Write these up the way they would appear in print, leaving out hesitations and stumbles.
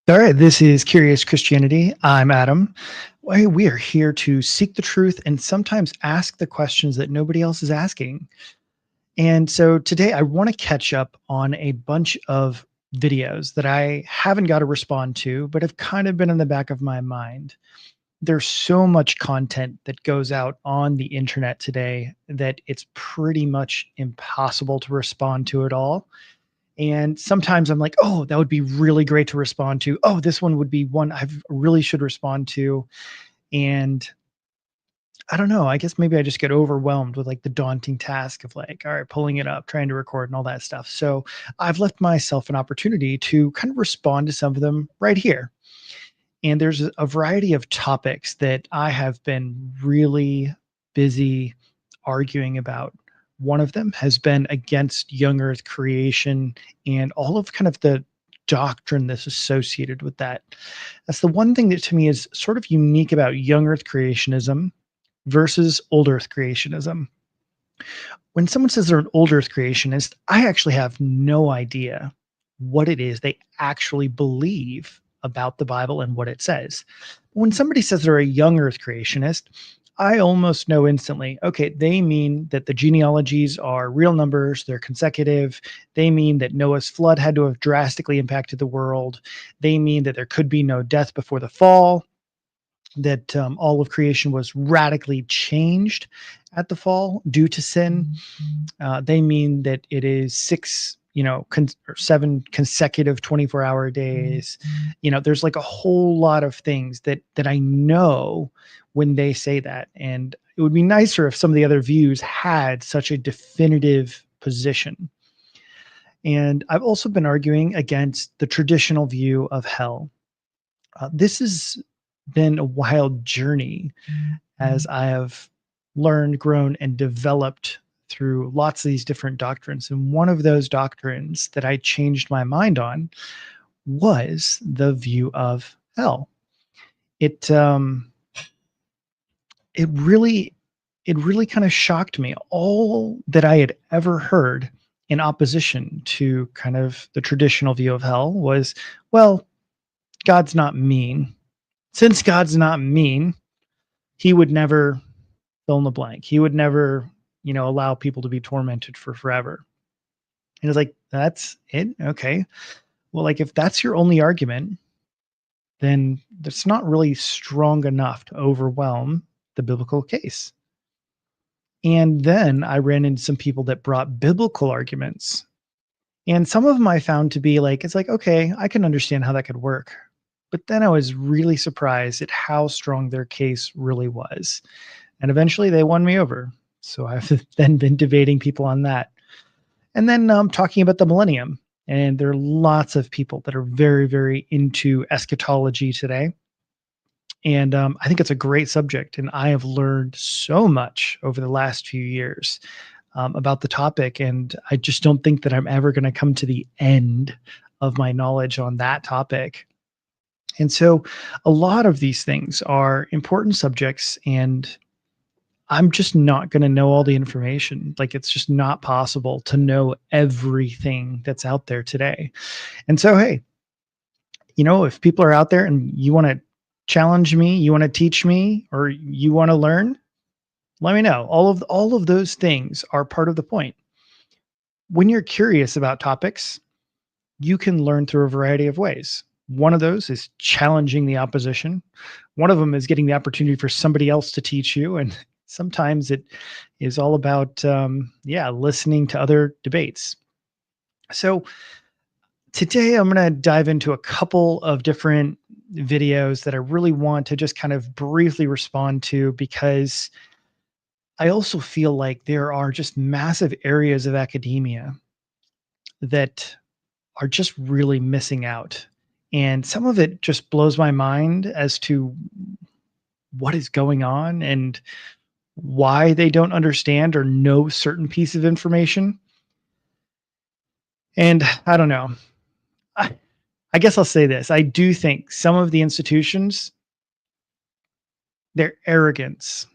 All right, this is Curious Christianity. I'm Adam. We are here to seek the truth and sometimes ask the questions that nobody else is asking. And so today I want to catch up on a bunch of videos that I haven't got to respond to, but have kind of been in the back of my mind. There's so much content that goes out on the internet today that it's pretty much impossible to respond to it all. And sometimes I'm like, oh, that would be really great to respond to. Oh, this one would be one I really should respond to. And I don't know. I guess maybe I just get overwhelmed with like the daunting task of like, all right, pulling it up, trying to record and all that stuff. So I've left myself an opportunity to kind of respond to some of them right here. And there's a variety of topics that I have been really busy arguing about. One of them has been against young earth creation and all of kind of the doctrine that's associated with that. That's the one thing that to me is sort of unique about young earth creationism versus old earth creationism. When someone says they're an old earth creationist, I actually have no idea what it is they actually believe about the Bible and what it says. When somebody says they're a young earth creationist, I almost know instantly, okay, they mean that the genealogies are real numbers, they're consecutive. They mean that Noah's flood had to have drastically impacted the world. They mean that there could be no death before the fall, that all of creation was radically changed at the fall due to sin. They mean that it is six, or seven consecutive 24-hour days. There's like a whole lot of things that I know when they say that. And it would be nicer if some of the other views had such a definitive position. And I've also been arguing against the traditional view of hell. This has been a wild journey as I have learned, grown, and developed through lots of these different doctrines. And one of those doctrines that I changed my mind on was the view of hell. It it really it really kind of shocked me. All that I had ever heard in opposition to kind of the traditional view of hell was, well, God's not mean. Since God's not mean, he would never fill in the blank. He would never, allow people to be tormented for forever. And it's like, that's it. Okay. Well, like if that's your only argument, then that's not really strong enough to overwhelm the biblical case. And then I ran into some people that brought biblical arguments. And some of them I found to be like, it's like, okay, I can understand how that could work. But then I was really surprised at how strong their case really was. And eventually they won me over. So I've then been debating people on that. And then talking about the millennium. And there are lots of people that are very, very into eschatology today. And I think it's a great subject. And I have learned so much over the last few years about the topic. And I just don't think that I'm ever going to come to the end of my knowledge on that topic. And so a lot of these things are important subjects, and I'm just not going to know all the information. Like it's just not possible to know everything that's out there today. And so, hey, if people are out there and you want to challenge me, you want to teach me, or you want to learn, let me know. All of those things are part of the point. When you're curious about topics, you can learn through a variety of ways. One of those is challenging the opposition. One of them is getting the opportunity for somebody else to teach you. And sometimes it is all about, listening to other debates. So today I'm going to dive into a couple of different videos that I really want to just kind of briefly respond to, because I also feel like there are just massive areas of academia that are just really missing out. And some of it just blows my mind as to what is going on and why they don't understand or know certain piece of information. And I don't know. I, I guess I'll say this. I do think some of the institutions, their arrogance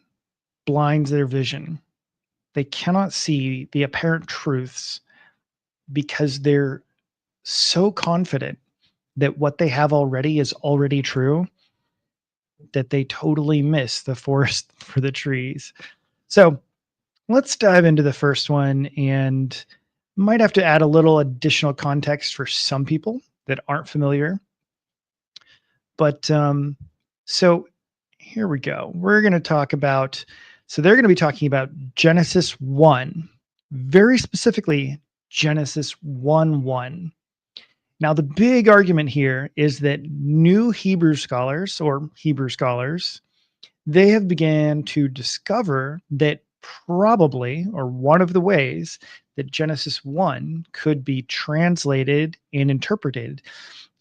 blinds their vision. They cannot see the apparent truths because they're so confident that what they have already is already true, that they totally miss the forest for the trees. So let's dive into the first one, and might have to add a little additional context for some people that aren't familiar. But so here we go. We're going to talk about, so they're going to be talking about Genesis 1, very specifically Genesis 1 1. Now, the big argument here is that new Hebrew scholars or Hebrew scholars, they have began to discover that probably, or one of the ways that Genesis 1 could be translated and interpreted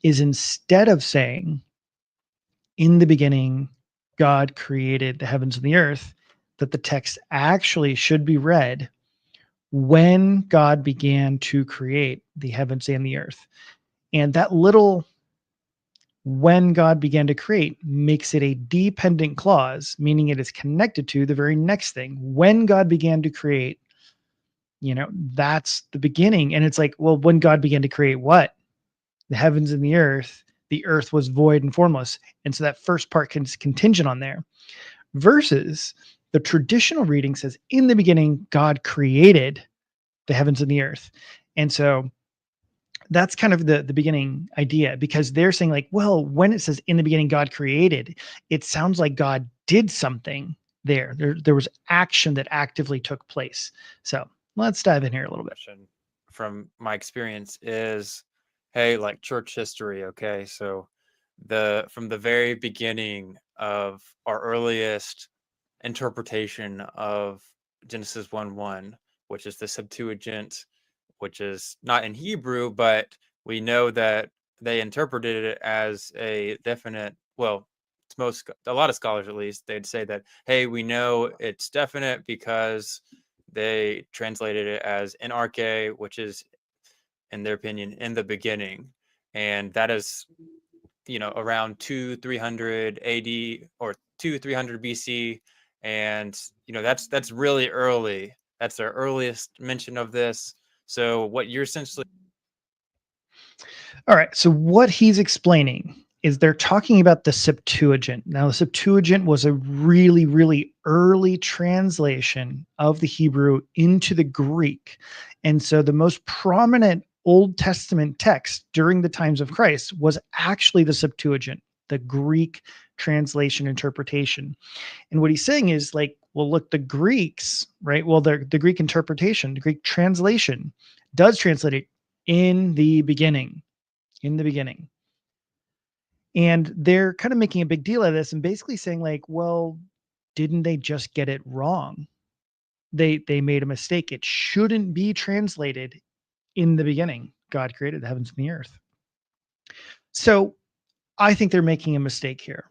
is instead of saying, in the beginning, God created the heavens and the earth, that the text actually should be read when God began to create the heavens and the earth. And that little when God began to create makes it a dependent clause, meaning it is connected to the very next thing. When God began to create, that's the beginning. And it's like, well, when God began to create what? The heavens and the earth was void and formless. And so that first part is contingent on there. Versus the traditional reading says, in the beginning, God created the heavens and the earth. And so that's kind of the beginning idea, because they're saying like, well, when it says in the beginning God created, it sounds like God did something there. There was action that actively took place. So let's dive in here a little bit. From my experience is, hey, like church history, okay? So from the very beginning of our earliest interpretation of Genesis 1:1, which is the Septuagint, which is not in Hebrew, but we know that they interpreted it as a definite, well, it's a lot of scholars at least, they'd say that, hey, we know it's definite because they translated it as NRK, which is, in their opinion, in the beginning. And that is, around 200-300 AD or 200-300 BC. And, that's really early. That's their earliest mention of this. So what you're essentially. All right. So what he's explaining is they're talking about the Septuagint. Now, the Septuagint was a really, really early translation of the Hebrew into the Greek. And so the most prominent Old Testament text during the times of Christ was actually the Septuagint, the Greek translation interpretation. And what he's saying is like, well, look, the Greeks, right? Well, the Greek interpretation, the Greek translation does translate it in the beginning, in the beginning. And they're kind of making a big deal out of this and basically saying like, well, didn't they just get it wrong? They made a mistake. It shouldn't be translated in the beginning. God created the heavens and the earth. So I think they're making a mistake here.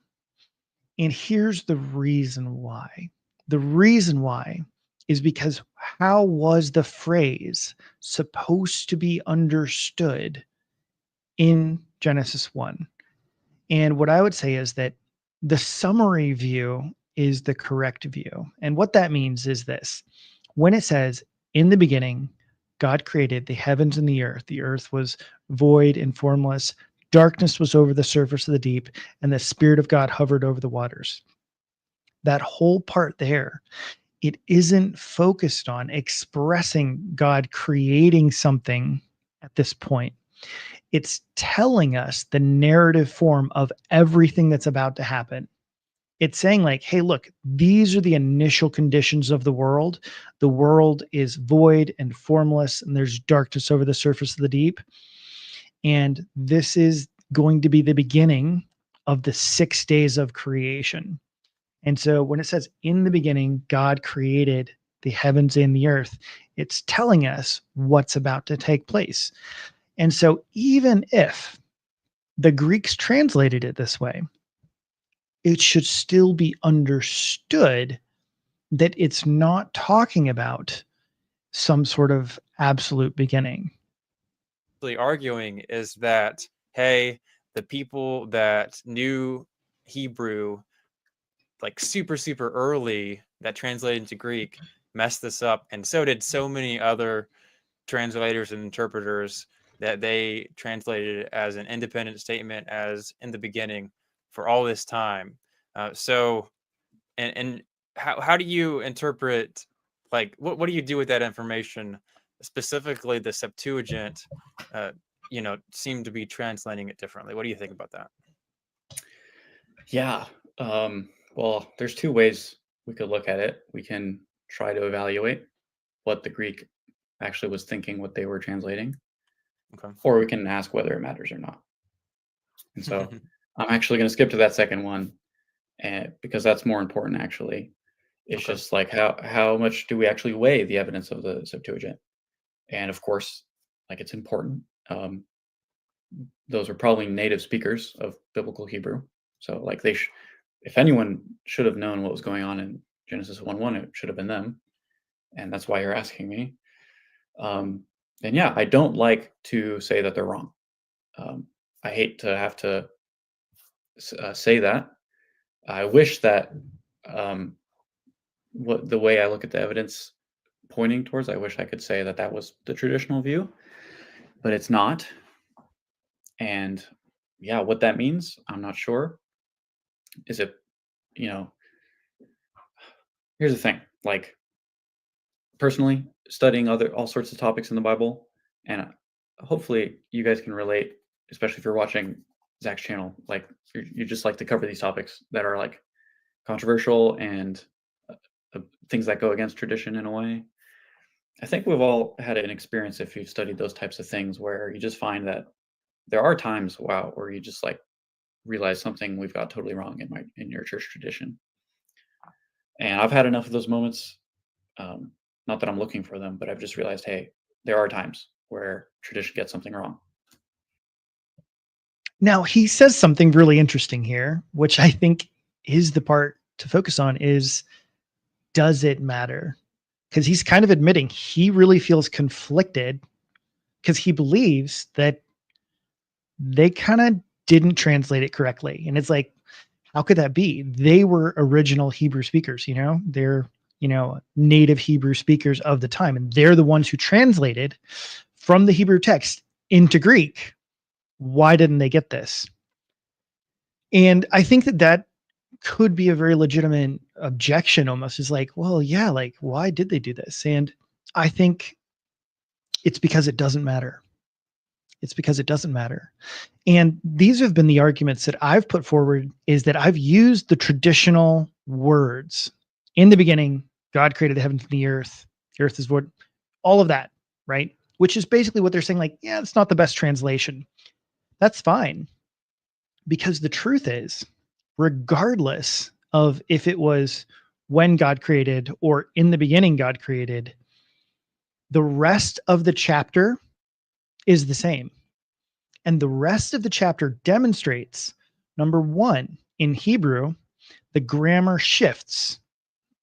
And here's the reason why. The reason why is because how was the phrase supposed to be understood in Genesis 1? And what I would say is that the summary view is the correct view. And what that means is this: when it says, in the beginning, God created the heavens and the earth was void and formless, darkness was over the surface of the deep, and the Spirit of God hovered over the waters. That whole part there, it isn't focused on expressing God creating something at this point. It's telling us the narrative form of everything that's about to happen. It's saying like, hey, look, these are the initial conditions of the world. The world is void and formless, and there's darkness over the surface of the deep. And this is going to be the beginning of the 6 days of creation. And so when it says in the beginning, God created the heavens and the earth, it's telling us what's about to take place. And so even if the Greeks translated it this way, it should still be understood that it's not talking about some sort of absolute beginning. Arguing is that, hey, the people that knew Hebrew like super, super early that translated into Greek messed this up. And so did so many other translators and interpreters that they translated it as an independent statement, as in the beginning, for all this time. So, and how do you interpret, like, what do you do with that information? Specifically, the Septuagint, uh, seem to be translating it differently. What do you think about that? Yeah. Well, there's two ways we could look at it. We can try to evaluate what the Greek actually was thinking, what they were translating, Okay. or we can ask whether it matters or not. And so I'm actually going to skip to that second one, and because that's more important actually. It's Okay. just like how much do we actually weigh the evidence of the Septuagint? And of course, like it's important. Those are probably native speakers of biblical Hebrew, so like if anyone should have known what was going on in Genesis 1:1, it should have been them, and that's why you're asking me. And yeah, I don't like to say that they're wrong. I hate to have to say that. I wish that what the way I look at the evidence pointing towards, I wish I could say that that was the traditional view, but it's not. And yeah, what that means, I'm not sure. Is it, you know, here's the thing, like personally studying all sorts of topics in the Bible, and hopefully you guys can relate, especially if you're watching Zach's channel. Like you just like to cover these topics that are like controversial and things that go against tradition in a way. I think we've all had an experience if you've studied those types of things where you just find that there are times, wow, where you just like realize something we've got totally wrong in your church tradition. And I've had enough of those moments. Not that I'm looking for them, but I've just realized, hey, there are times where tradition gets something wrong. Now, he says something really interesting here, which I think is the part to focus on is, does it matter? Because he's kind of admitting he really feels conflicted because he believes that they kind of didn't translate it correctly. And it's like, how could that be? They were original Hebrew speakers, they're, native Hebrew speakers of the time. And they're the ones who translated from the Hebrew text into Greek. Why didn't they get this? And I think that could be a very legitimate objection almost, is like, well, yeah, like, why did they do this? And I think it's because it doesn't matter. It's because it doesn't matter. And these have been the arguments that I've put forward, is that I've used the traditional words. In the beginning, God created the heavens and the earth. The earth is what, all of that, right? Which is basically what they're saying, like, yeah, it's not the best translation. That's fine. Because the truth is, regardless of if it was when God created or in the beginning God created, the rest of the chapter is the same. And the rest of the chapter demonstrates, number one, in Hebrew, the grammar shifts.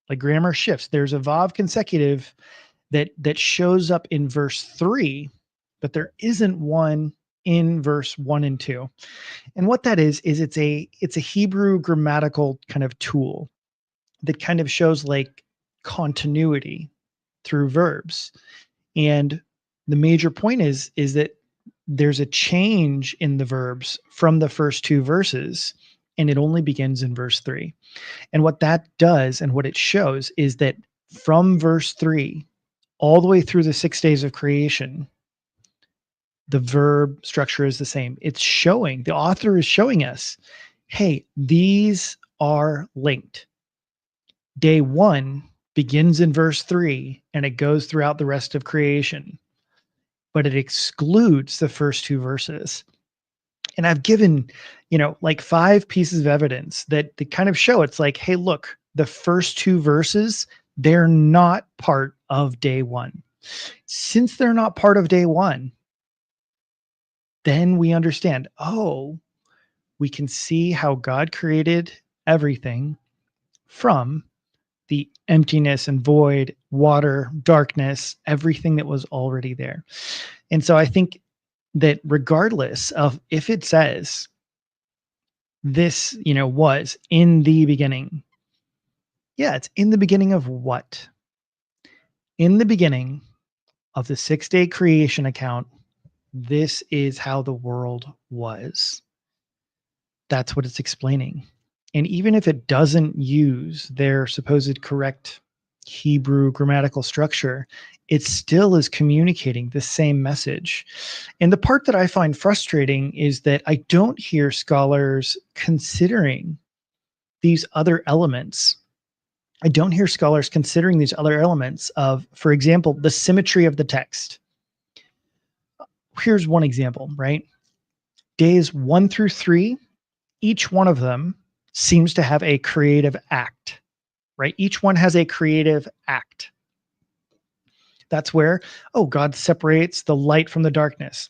Like grammar shifts. There's a vav consecutive that shows up in verse 3, but there isn't one in verse 1 and 2. And what that is it's a Hebrew grammatical kind of tool that kind of shows like continuity through verbs. And the major point is that there's a change in the verbs from the first two verses, and it only begins in verse 3. And what that does and what it shows is that from verse 3 all the way through the 6 days of creation, the verb structure is the same. It's showing, the author is showing us, hey, these are linked. Day 1 begins in verse 3 and it goes throughout the rest of creation, but it excludes the first two verses. And I've given, like 5 pieces of evidence that kind of show it's like, hey, look, the first two verses, they're not part of day 1. Since they're not part of day 1, then we understand, oh, we can see how God created everything from the emptiness and void, water, darkness, everything that was already there. And so I think that regardless of if it says this, was in the beginning, yeah, it's in the beginning of what? In the beginning of the 6-day creation account, this is how the world was. That's what it's explaining. And even if it doesn't use their supposed correct Hebrew grammatical structure, it still is communicating the same message. And the part that I find frustrating is that I don't hear scholars considering these other elements. I don't hear scholars considering these other elements of, for example, the symmetry of the text. Here's one example, right? Days 1 through 3, each one of them seems to have a creative act, right? Each one has a creative act. That's where, oh, God separates the light from the darkness.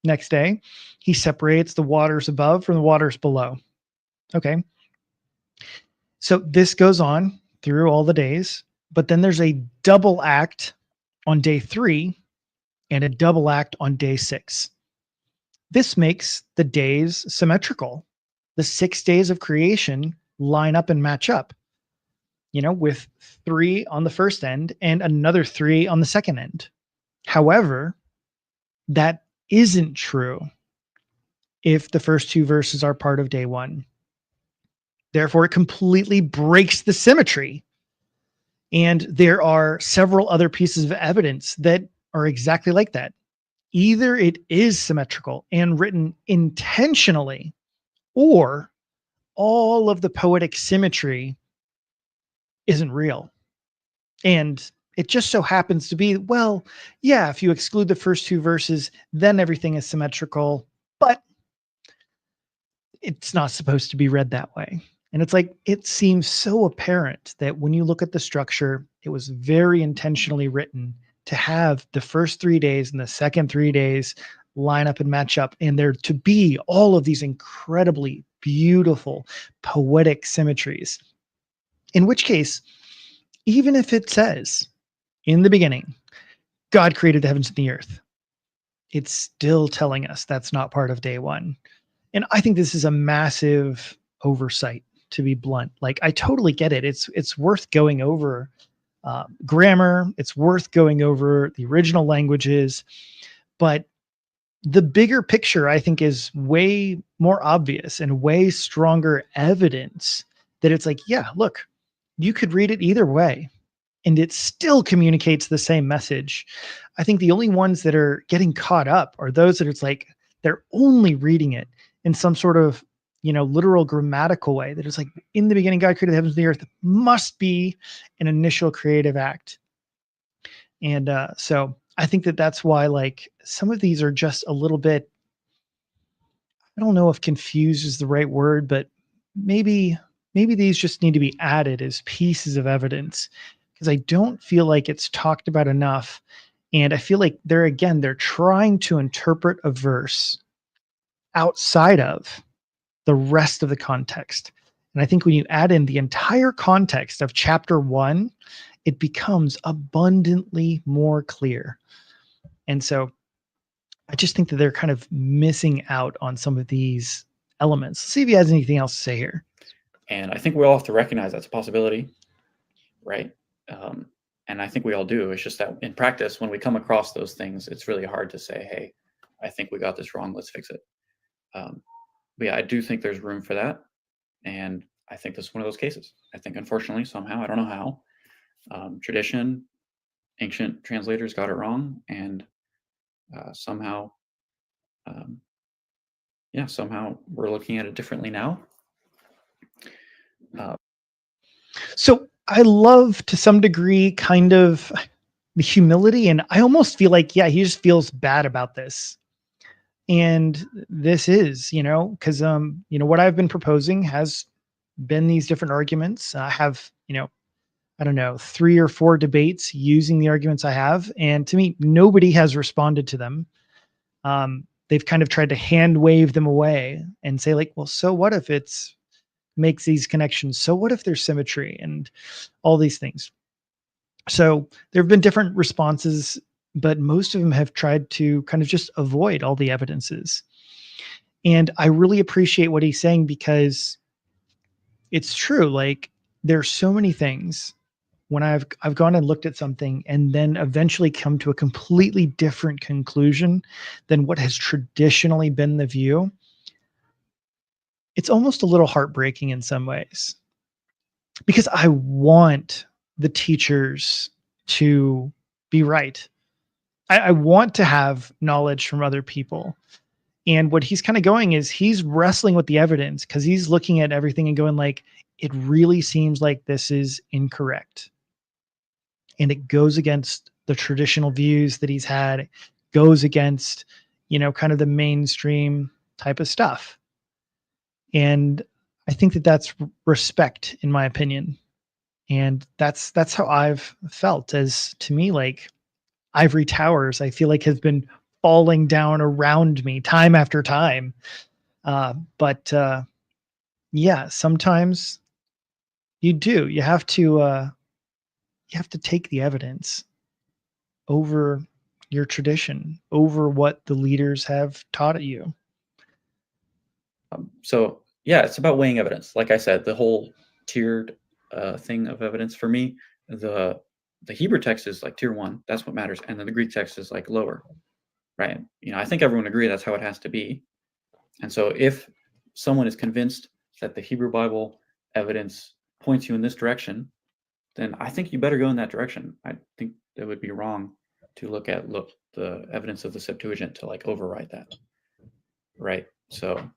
Next day, he separates the waters above from the waters below. Okay. So this goes on through all the days, but then there's a double act on day 3 and a double act on day 6. This makes the days symmetrical. The 6 days of creation line up and match up, with 3 on the first end and another 3 on the second end. However, that isn't true if the first 2 verses are part of day 1. Therefore, it completely breaks the symmetry. And there are several other pieces of evidence that are exactly like that. Either it is symmetrical and written intentionally, or all of the poetic symmetry isn't real. And it just so happens to be, well, yeah, if you exclude the first 2 verses, then everything is symmetrical, but it's not supposed to be read that way. And it's like, it seems so apparent that when you look at the structure, it was very intentionally written to have the first 3 days and the second 3 days line up and match up, and there to be all of these incredibly beautiful poetic symmetries. In which case, even if it says in the beginning, God created the heavens and the earth, it's still telling us that's not part of day 1. And I think this is a massive oversight, to be blunt. Like, I totally get it. It's worth going over grammar. It's worth going over the original languages, but the bigger picture, I think, is way more obvious and way stronger evidence that it's like, yeah, look, you could read it either way and it still communicates the same message. I think the only ones that are getting caught up are those that it's like they're only reading it in some sort of, literal grammatical way, that it's like, in the beginning, God created the heavens and the earth, must be an initial creative act. And so I think that that's why, like, some of these are just a little bit, I don't know if confused is the right word, but maybe these just need to be added as pieces of evidence, because I don't feel like it's talked about enough. And I feel like they're trying to interpret a verse outside of the rest of the context. And I think when you add in the entire context of chapter 1, it becomes abundantly more clear. And so I just think that they're kind of missing out on some of these elements. Let's see if he has anything else to say here. And I think we all have to recognize that's a possibility, right? And I think we all do. It's just that in practice, when we come across those things, it's really hard to say, hey, I think we got this wrong, let's fix it. But yeah, I do think there's room for that. And I think this is one of those cases. I think, unfortunately, somehow, I don't know how, tradition, ancient translators got it wrong. And somehow we're looking at it differently now. So I love, to some degree, kind of the humility. And I almost feel like, yeah, he just feels bad about this. And this is, because, what I've been proposing has been these different arguments. I have, I don't know, 3 or 4 debates using the arguments I have. And to me, nobody has responded to them. They've kind of tried to hand wave them away and say, like, well, so what if it's makes these connections? So what if there's symmetry and all these things? So there have been different responses, but most of them have tried to kind of just avoid all the evidences. And I really appreciate what he's saying, because it's true. Like, there's so many things when I've gone and looked at something and then eventually come to a completely different conclusion than what has traditionally been the view, it's almost a little heartbreaking in some ways, because I want the teachers to be right. I want to have knowledge from other people. And what he's kind of going is he's wrestling with the evidence, because he's looking at everything and going like, it really seems like this is incorrect. And it goes against the traditional views that he's had, it goes against, kind of the mainstream type of stuff. And I think that that's respect, in my opinion. And that's how I've felt. As to me, like, ivory towers, I feel like, has been falling down around me time after time. But yeah, sometimes you have to take the evidence over your tradition, over what the leaders have taught at you. So yeah, it's about weighing evidence. Like I said, the whole tiered thing of evidence for me, the Hebrew text is like tier 1. That's what matters, and then the Greek text is like lower, right? I think everyone agree that's how it has to be. And so if someone is convinced that the Hebrew Bible evidence points you in this direction, then I think you better go in that direction. I think it would be wrong to look at the evidence of the Septuagint to like override that, right? So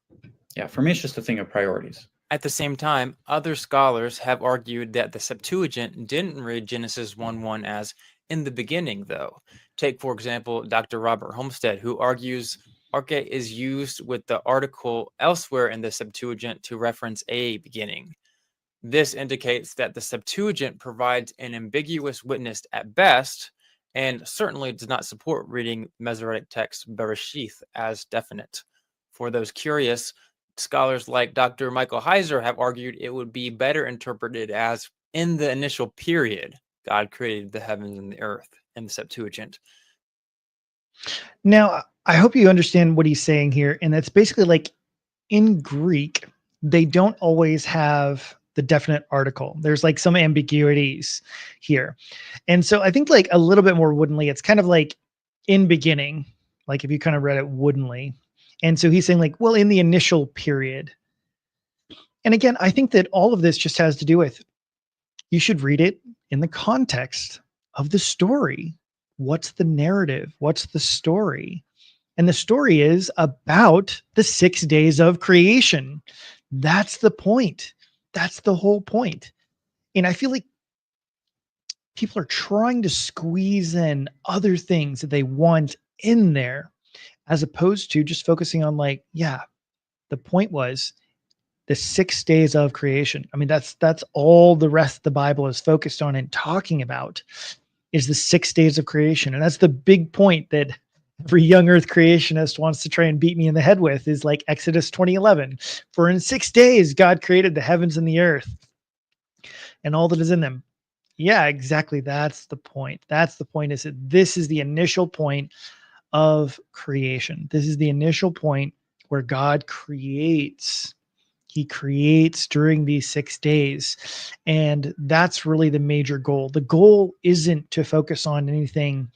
yeah, for me, it's just a thing of priorities. At the same time, other scholars have argued that the Septuagint didn't read Genesis 1:1 as "in the beginning," though. Take, for example, Dr. Robert Homestead, who argues arche is used with the article elsewhere in the Septuagint to reference a beginning. This indicates that the Septuagint provides an ambiguous witness at best, and certainly does not support reading Masoretic text Bereshith as definite. For those curious, scholars like Dr. Michael Heiser have argued it would be better interpreted as "in the initial period, God created the heavens and the earth" in the Septuagint. Now, I hope you understand what he's saying here. And that's basically like, in Greek, they don't always have the definite article. There's like some ambiguities here. And so I think, like, a little bit more woodenly, it's kind of like "in beginning," like if you kind of read it woodenly. And so he's saying like, well, in the initial period. And again, I think that all of this just has to do with, you should read it in the context of the story. What's the narrative? What's the story? And the story is about the 6 days of creation. That's the point. That's the whole point. And I feel like people are trying to squeeze in other things that they want in there, as opposed to just focusing on like, yeah, the point was the 6 days of creation. I mean, that's all the rest of the Bible is focused on and talking about, is the 6 days of creation. And that's the big point that every young earth creationist wants to try and beat me in the head with, is like Exodus 20:11. For in 6 days, God created the heavens and the earth and all that is in them. Yeah, exactly. That's the point. That's the point, is that this is the initial point of creation. This is the initial point where God creates. He creates during these 6 days. And that's really the major goal. The goal isn't to focus on anything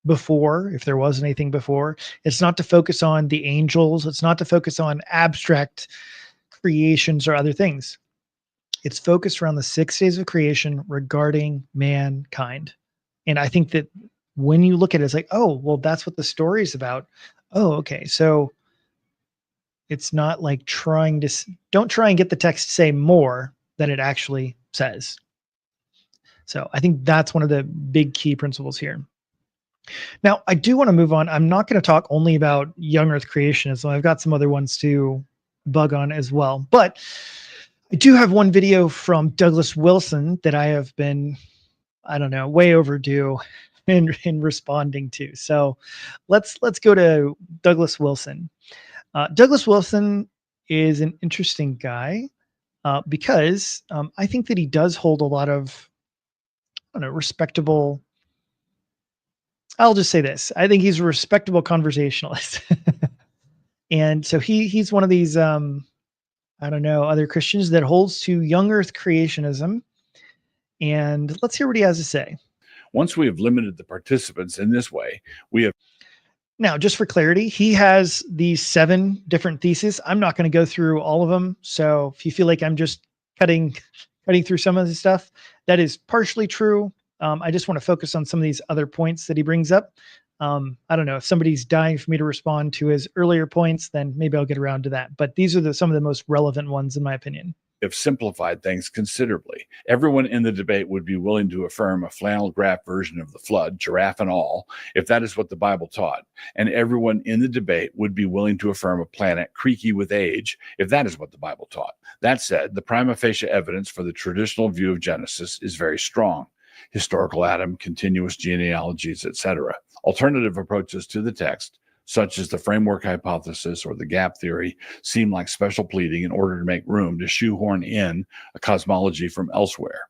before, if there was anything before. It's not to focus on the angels. It's not to focus on abstract creations or other things. It's focused around the 6 days of creation regarding mankind. And I think that when you look at it, it's like, oh, well, that's what the story is about. Oh, okay. So it's not like don't try and get the text to say more than it actually says. So I think that's one of the big key principles here. Now, I do want to move on. I'm not going to talk only about young earth creationism. I've got some other ones to bug on as well. But I do have one video from Douglas Wilson that I have been, I don't know, way overdue in responding to. So let's go to Douglas Wilson. Douglas Wilson is an interesting guy because I think that he does hold a lot of, I don't know, respectable. I'll just say this. I think he's a respectable conversationalist. And so he's one of these, I don't know, other Christians that holds to young earth creationism. And let's hear what he has to say. Once we have limited the participants in this way, we have Now, just for clarity, he has these 7 different theses. I'm not going to go through all of them. So if you feel like I'm just cutting through some of the stuff, that is partially true. I just want to focus on some of these other points that he brings up. I don't know if somebody's dying for me to respond to his earlier points, then maybe I'll get around to that. But these are some of the most relevant ones, in my opinion. simplified things considerably. Everyone in the debate would be willing to affirm a flannel graph version of the flood, giraffe and all, if that is what the Bible taught. And everyone in the debate would be willing to affirm a planet creaky with age, if that is what the Bible taught. That said, the prima facie evidence for the traditional view of Genesis is very strong. Historical Adam, continuous genealogies, etc. Alternative approaches to the text, such as the framework hypothesis or the gap theory, seem like special pleading in order to make room to shoehorn in a cosmology from elsewhere.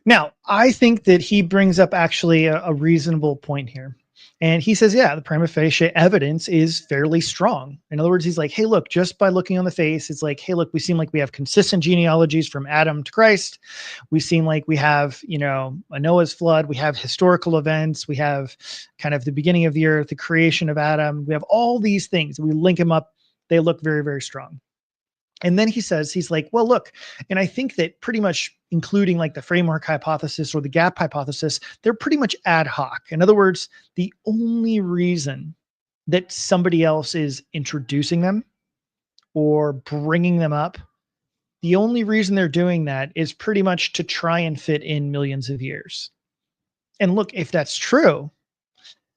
Now, I think that he brings up actually a reasonable point here. And he says, yeah, the prima facie evidence is fairly strong. In other words, he's like, hey, look, just by looking on the face, it's like, hey, look, we seem like we have consistent genealogies from Adam to Christ. We seem like we have, a Noah's flood. We have historical events. We have kind of the beginning of the earth, the creation of Adam. We have all these things. We link them up. They look very, very strong. And then he says, he's like, well, look, and I think that pretty much including like the framework hypothesis or the gap hypothesis, they're pretty much ad hoc. In other words, the only reason that somebody else is introducing them or bringing them up, the only reason they're doing that is pretty much to try and fit in millions of years. And look, if that's true,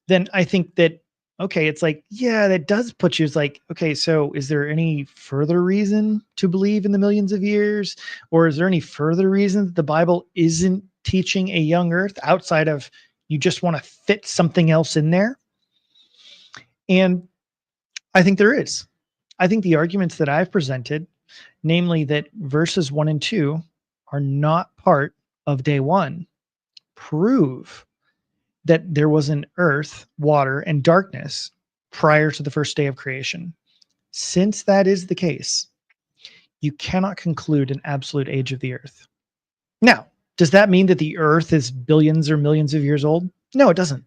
then I think that, okay, it's like, yeah, that does put you, it's like, okay, so is there any further reason to believe in the millions of years? Or is there any further reason that the Bible isn't teaching a young earth outside of you just want to fit something else in there? And I think there is. I think the arguments that I've presented, namely that verses 1 and 2 are not part of day 1, prove that there was an earth, water, and darkness prior to the first day of creation. Since that is the case, you cannot conclude an absolute age of the earth. Now, does that mean that the earth is billions or millions of years old? No, it doesn't.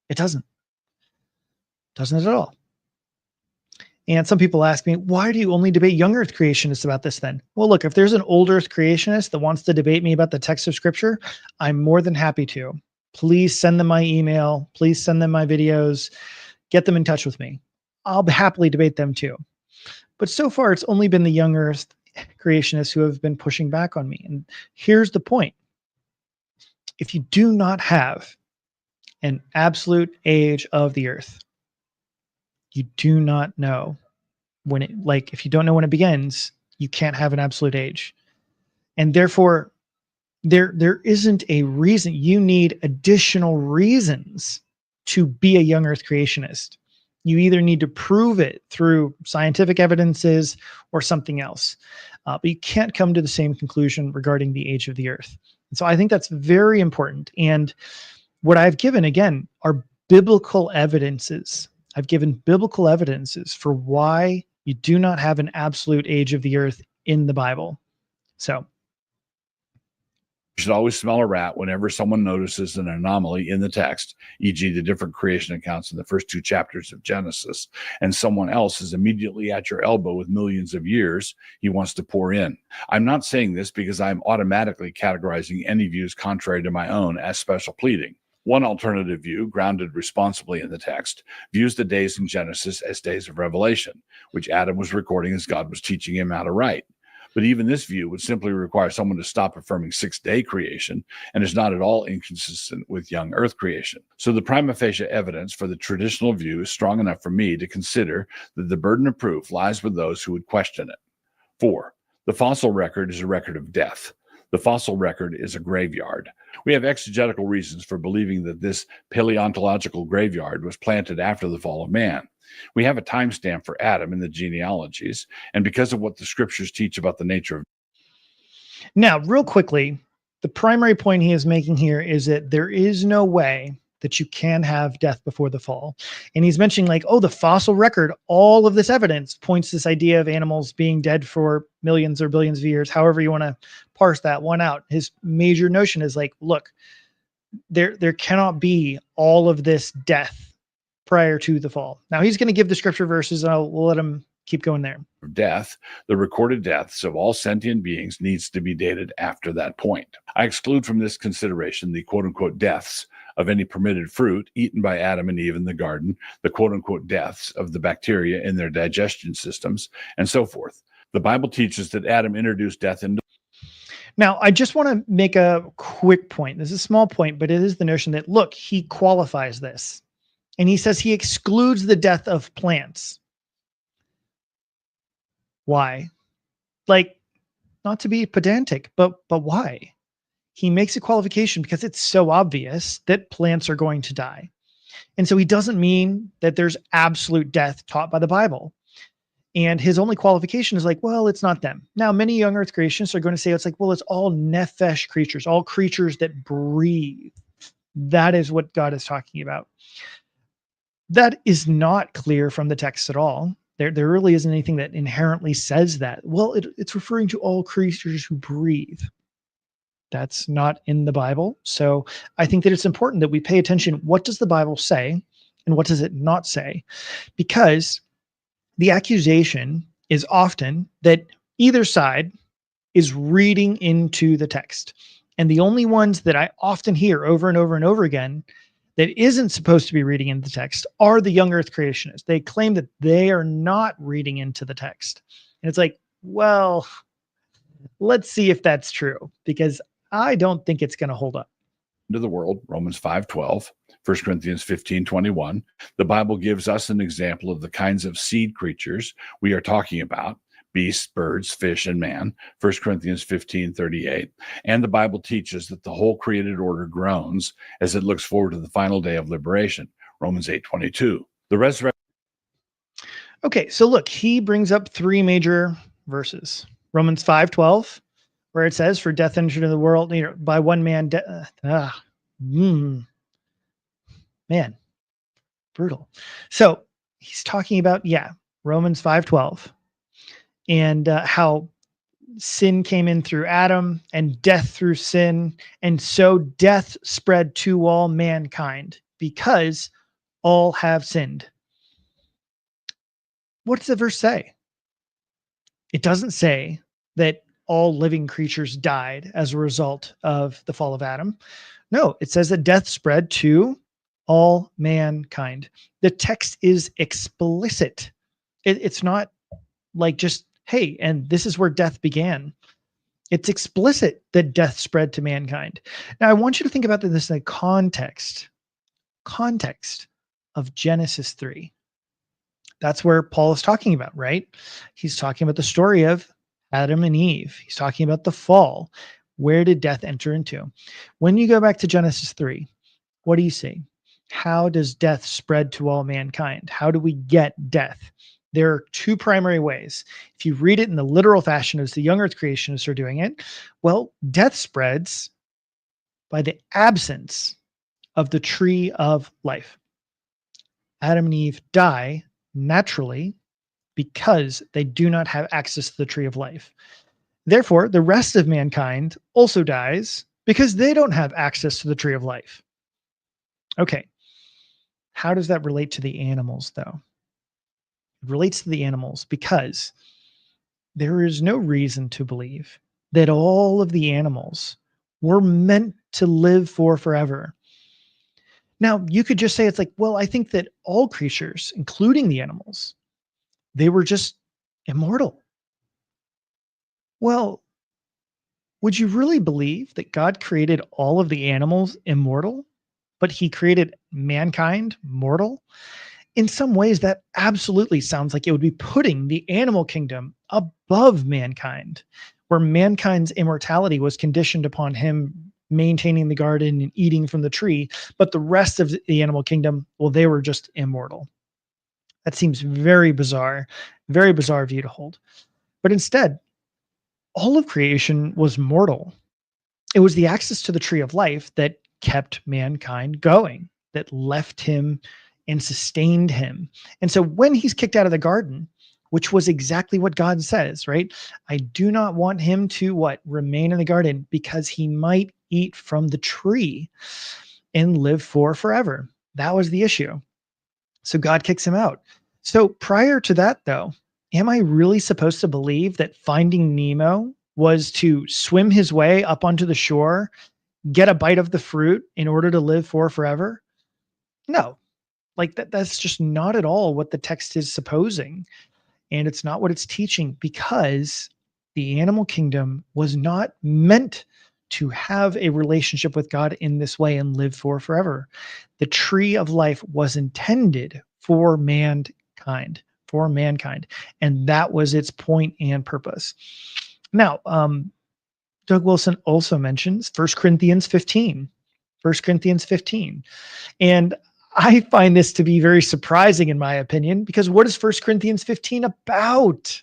It doesn't. Doesn't at all. And some people ask me, why do you only debate young earth creationists about this then? Well, look, if there's an old earth creationist that wants to debate me about the text of scripture, I'm more than happy to. Please send them my email. Please send them my videos. Get them in touch with me. I'll happily debate them too. But so far, it's only been the young earth creationists who have been pushing back on me. And here's the point. If you do not have an absolute age of the earth, you do not know when it, like, if you don't know when it begins, you can't have an absolute age. And therefore, there isn't a reason. You need additional reasons to be a young earth creationist. You either need to prove it through scientific evidences or something else. But you can't come to the same conclusion regarding the age of the earth. And so I think that's very important. And what I've given, again, are biblical evidences. I've given biblical evidences for why you do not have an absolute age of the earth in the Bible. So you should always smell a rat whenever someone notices an anomaly in the text, e.g. the different creation accounts in the first 2 chapters of Genesis, and someone else is immediately at your elbow with millions of years he wants to pour in. I'm not saying this because I'm automatically categorizing any views contrary to my own as special pleading. One alternative view, grounded responsibly in the text, views the days in Genesis as days of revelation, which Adam was recording as God was teaching him how to write. But even this view would simply require someone to stop affirming 6-day creation and is not at all inconsistent with young earth creation. So the prima facie evidence for the traditional view is strong enough for me to consider that the burden of proof lies with those who would question it. 4. The fossil record is a record of death. The fossil record is a graveyard. We have exegetical reasons for believing that this paleontological graveyard was planted after the fall of man. We have a timestamp for Adam in the genealogies, and because of what the scriptures teach about the nature of. Now, real quickly, the primary point he is making here is that there is no way that you can have death before the fall. And he's mentioning like, oh, the fossil record, all of this evidence points to this idea of animals being dead for millions or billions of years, however you want to parse that one out. His major notion is like, look, there cannot be all of this death prior to the fall. Now he's going to give the scripture verses, and we'll let him keep going there. Death, the recorded deaths of all sentient beings needs to be dated after that point. I exclude from this consideration the quote unquote deaths of any permitted fruit eaten by Adam and Eve in the garden, the quote unquote deaths of the bacteria in their digestion systems, and so forth. The Bible teaches that Adam introduced death into. Now, I just want to make a quick point. This is a small point, but it is the notion that, look, he qualifies this. And he says he excludes the death of plants. Why? Like, not to be pedantic, but why? He makes a qualification because it's so obvious that plants are going to die. And so he doesn't mean that there's absolute death taught by the Bible. And his only qualification is like, well, it's not them. Now, many young earth creationists are going to say it's like, well, it's all nephesh creatures, all creatures that breathe. That is what God is talking about. That is not clear from the text at all. There really isn't anything that inherently says that. Well, it's referring to all creatures who breathe. That's not in the Bible. So I think that it's important that we pay attention. What does the Bible say and what does it not say? Because the accusation is often that either side is reading into the text. And the only ones that I often hear over and over and over again that isn't supposed to be reading into the text are the young earth creationists. They claim that they are not reading into the text. And it's like, well, let's see if that's true, because I don't think it's going to hold up. Into the world, Romans 5:12, 1 Corinthians 15:21. The Bible gives us an example of the kinds of seed creatures we are talking about: beasts, birds, fish, and man, 1 Corinthians 15:38. And the Bible teaches that the whole created order groans as it looks forward to the final day of liberation, Romans 8:22. The resurrection. Okay, so look, he brings up three major verses. Romans 5:12, where it says, for death entered into the world, by one man, man, brutal. So he's talking about, Romans 5:12, and how sin came in through Adam and death through sin. And so death spread to all mankind because all have sinned. What does the verse say? It doesn't say that all living creatures died as a result of the fall of Adam. No, it says that death spread to all mankind. The text is explicit. It's not like just, hey, and this is where death began. It's explicit that death spread to mankind. Now, I want you to think about this in the context of Genesis 3. That's where Paul is talking about, right? He's talking about the story of Adam and Eve. He's talking about the fall. Where did death enter into? When you go back to Genesis 3, what do you see? How does death spread to all mankind? How do we get death? There are two primary ways. If you read it in the literal fashion as the young earth creationists are doing it, well, death spreads by the absence of the tree of life. Adam and Eve die naturally because they do not have access to the tree of life. Therefore, the rest of mankind also dies because they don't have access to the tree of life. Okay. How does that relate to the animals, though? It relates to the animals because there is no reason to believe that all of the animals were meant to live for forever. Now, you could just say it's like, well, I think that all creatures, including the animals, they were just immortal. Well, would you really believe that God created all of the animals immortal, but he created mankind mortal? In some ways, that absolutely sounds like it would be putting the animal kingdom above mankind, where mankind's immortality was conditioned upon him maintaining the garden and eating from the tree, but the rest of the animal kingdom, well, they were just immortal. That seems very bizarre view to hold. But instead, all of creation was mortal. It was the access to the tree of life that kept mankind going. that left him and sustained him. And so when he's kicked out of the garden, which was exactly what God says, right? I do not want him to what? Remain in the garden because he might eat from the tree and live for forever. That was the issue. So God kicks him out. So prior to that, though, am I really supposed to believe that Finding Nemo was to swim his way up onto the shore, get a bite of the fruit in order to live for forever? No, like that's just not at all what the text is supposing. And it's not what it's teaching, because the animal kingdom was not meant to have a relationship with God in this way and live for forever. The tree of life was intended for mankind, and that was its point and purpose. Now, Doug Wilson also mentions 1 Corinthians 15. 1 Corinthians 15. And I find this to be very surprising, in my opinion, because what is 1 Corinthians 15 about?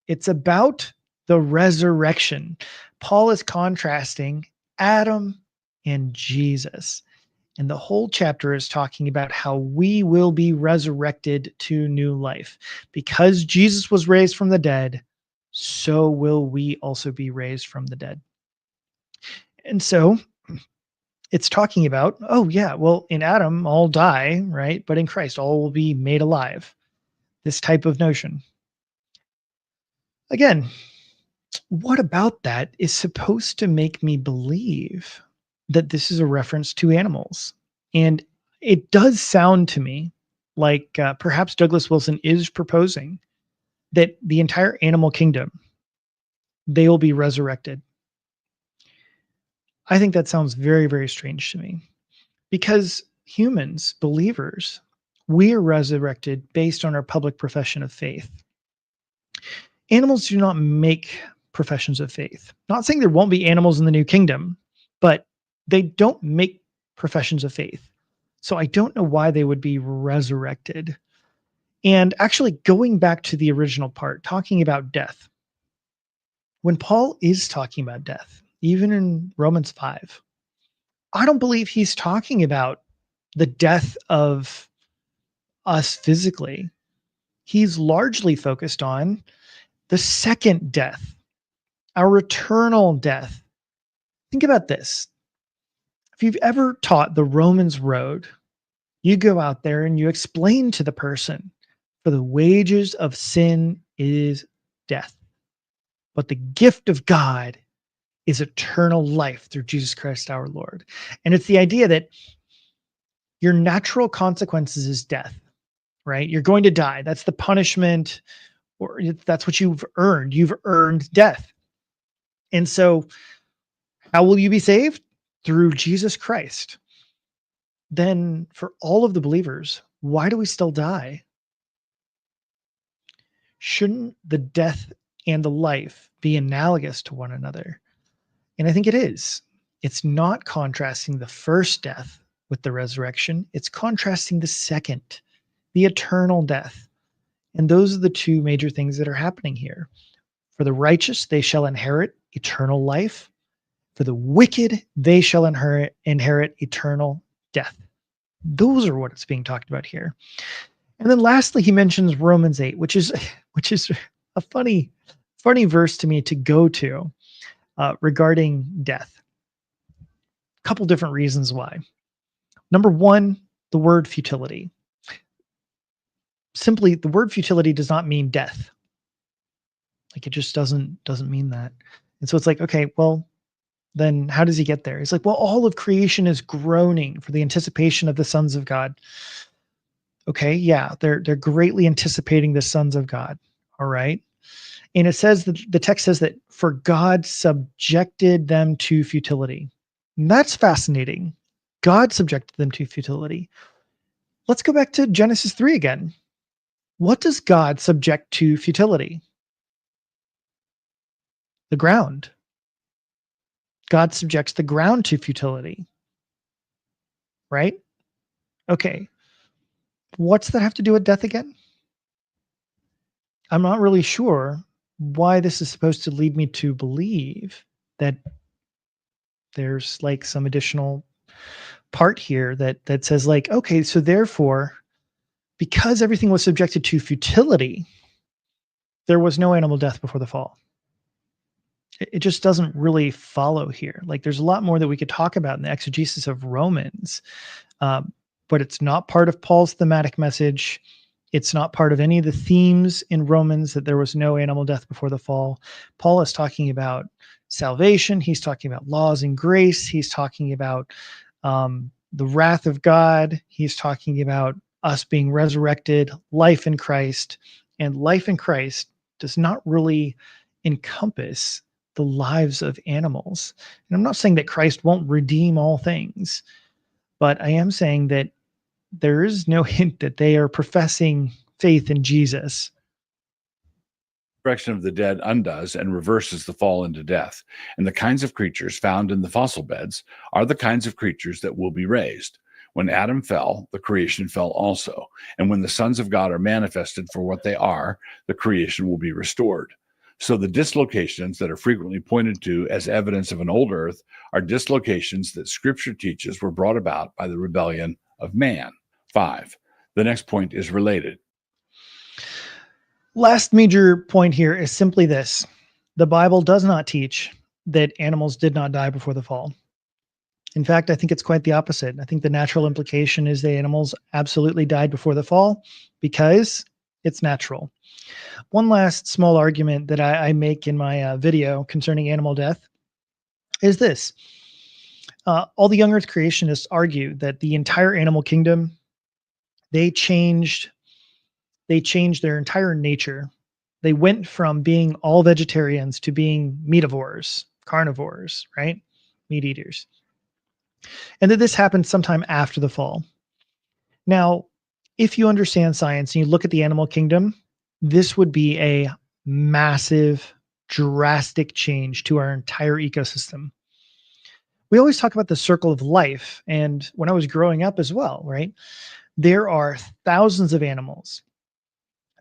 It's about the resurrection. Paul is contrasting Adam and Jesus. And the whole chapter is talking about how we will be resurrected to new life. Because Jesus was raised from the dead, so will we also be raised from the dead. And so it's talking about, oh yeah, well, in Adam, all die, right? But in Christ, all will be made alive. This type of notion. Again, what about that is supposed to make me believe that this is a reference to animals? And it does sound to me like perhaps Douglas Wilson is proposing that the entire animal kingdom, they will be resurrected. I think that sounds very, very strange to me, because humans, believers, we are resurrected based on our public profession of faith. Animals do not make professions of faith. Not saying there won't be animals in the new kingdom, but they don't make professions of faith. So I don't know why they would be resurrected. And actually, going back to the original part, talking about death, when Paul is talking about death, even in Romans 5, I don't believe he's talking about the death of us physically. He's largely focused on the second death, our eternal death. Think about this. If you've ever taught the Romans road, you go out there and you explain to the person, for the wages of sin is death, but the gift of God is eternal life through Jesus Christ our Lord. And it's the idea that your natural consequences is death, right? You're going to die. That's the punishment, or that's what you've earned. You've earned death. And so how will you be saved? Through Jesus Christ. Then for all of the believers, why do we still die? Shouldn't the death and the life be analogous to one another? And I think it is. It's not contrasting the first death with the resurrection. It's contrasting the second, the eternal death. And those are the two major things that are happening here. For the righteous, they shall inherit eternal life. For the wicked, they shall inherit eternal death. Those are what it's being talked about here. And then lastly, he mentions Romans 8, which is a funny verse to me to go to regarding death. A couple different reasons why. Number one, the word futility. Simply, the word futility does not mean death. Like, it just doesn't mean that. And so it's like, okay, well, then how does he get there? He's like, well, all of creation is groaning for the anticipation of the sons of God. Okay, yeah, they're greatly anticipating the sons of God. All right. And it says that the text says that for God subjected them to futility. And that's fascinating. God subjected them to futility. Let's go back to Genesis 3 again. What does God subject to futility? The ground. God subjects the ground to futility. Right? Okay. What's that have to do with death again? I'm not really sure why this is supposed to lead me to believe that there's like some additional part here that says like, okay, so therefore, because everything was subjected to futility, there was no animal death before the fall. It just doesn't really follow here. Like there's a lot more that we could talk about in the exegesis of Romans, but it's not part of Paul's thematic message. It's not part of any of the themes in Romans that there was no animal death before the fall. Paul is talking about salvation. He's talking about laws and grace. He's talking about the wrath of God. He's talking about us being resurrected, life in Christ. And life in Christ does not really encompass the lives of animals. And I'm not saying that Christ won't redeem all things, but I am saying that there is no hint that they are professing faith in Jesus. Resurrection of the dead undoes and reverses the fall into death, and the kinds of creatures found in the fossil beds are the kinds of creatures that will be raised. When Adam fell, the creation fell also, and when the sons of God are manifested for what they are, the creation will be restored. So the dislocations that are frequently pointed to as evidence of an old earth are dislocations that Scripture teaches were brought about by the rebellion of man. 5. The next point is related. Last major point here is simply this. The Bible does not teach that animals did not die before the fall. In fact, I think it's quite the opposite. I think the natural implication is that animals absolutely died before the fall because it's natural. One last small argument that I make in my video concerning animal death is this. All the young earth creationists argue that the entire animal kingdom, they changed their entire nature. They went from being all vegetarians to being meativores, carnivores, right? Meat eaters. And that this happened sometime after the fall. Now, if you understand science and you look at the animal kingdom, this would be a massive, drastic change to our entire ecosystem. We always talk about the circle of life. And when I was growing up as well, right? There are thousands of animals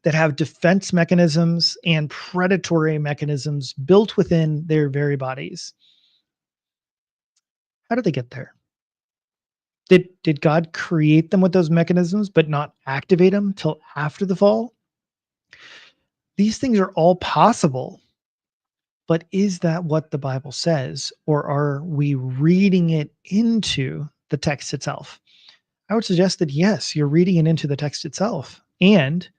that have defense mechanisms and predatory mechanisms built within their very bodies. How did they get there? Did God create them with those mechanisms but not activate them till after the fall? These things are all possible, but is that what the Bible says, or are we reading it into the text itself? I would suggest that yes, you're reading it into the text itself. And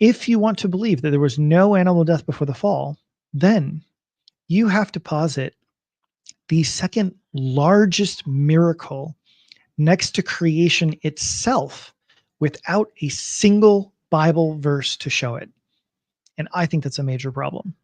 if you want to believe that there was no animal death before the fall, then you have to posit the second largest miracle next to creation itself without a single Bible verse to show it. And I think that's a major problem.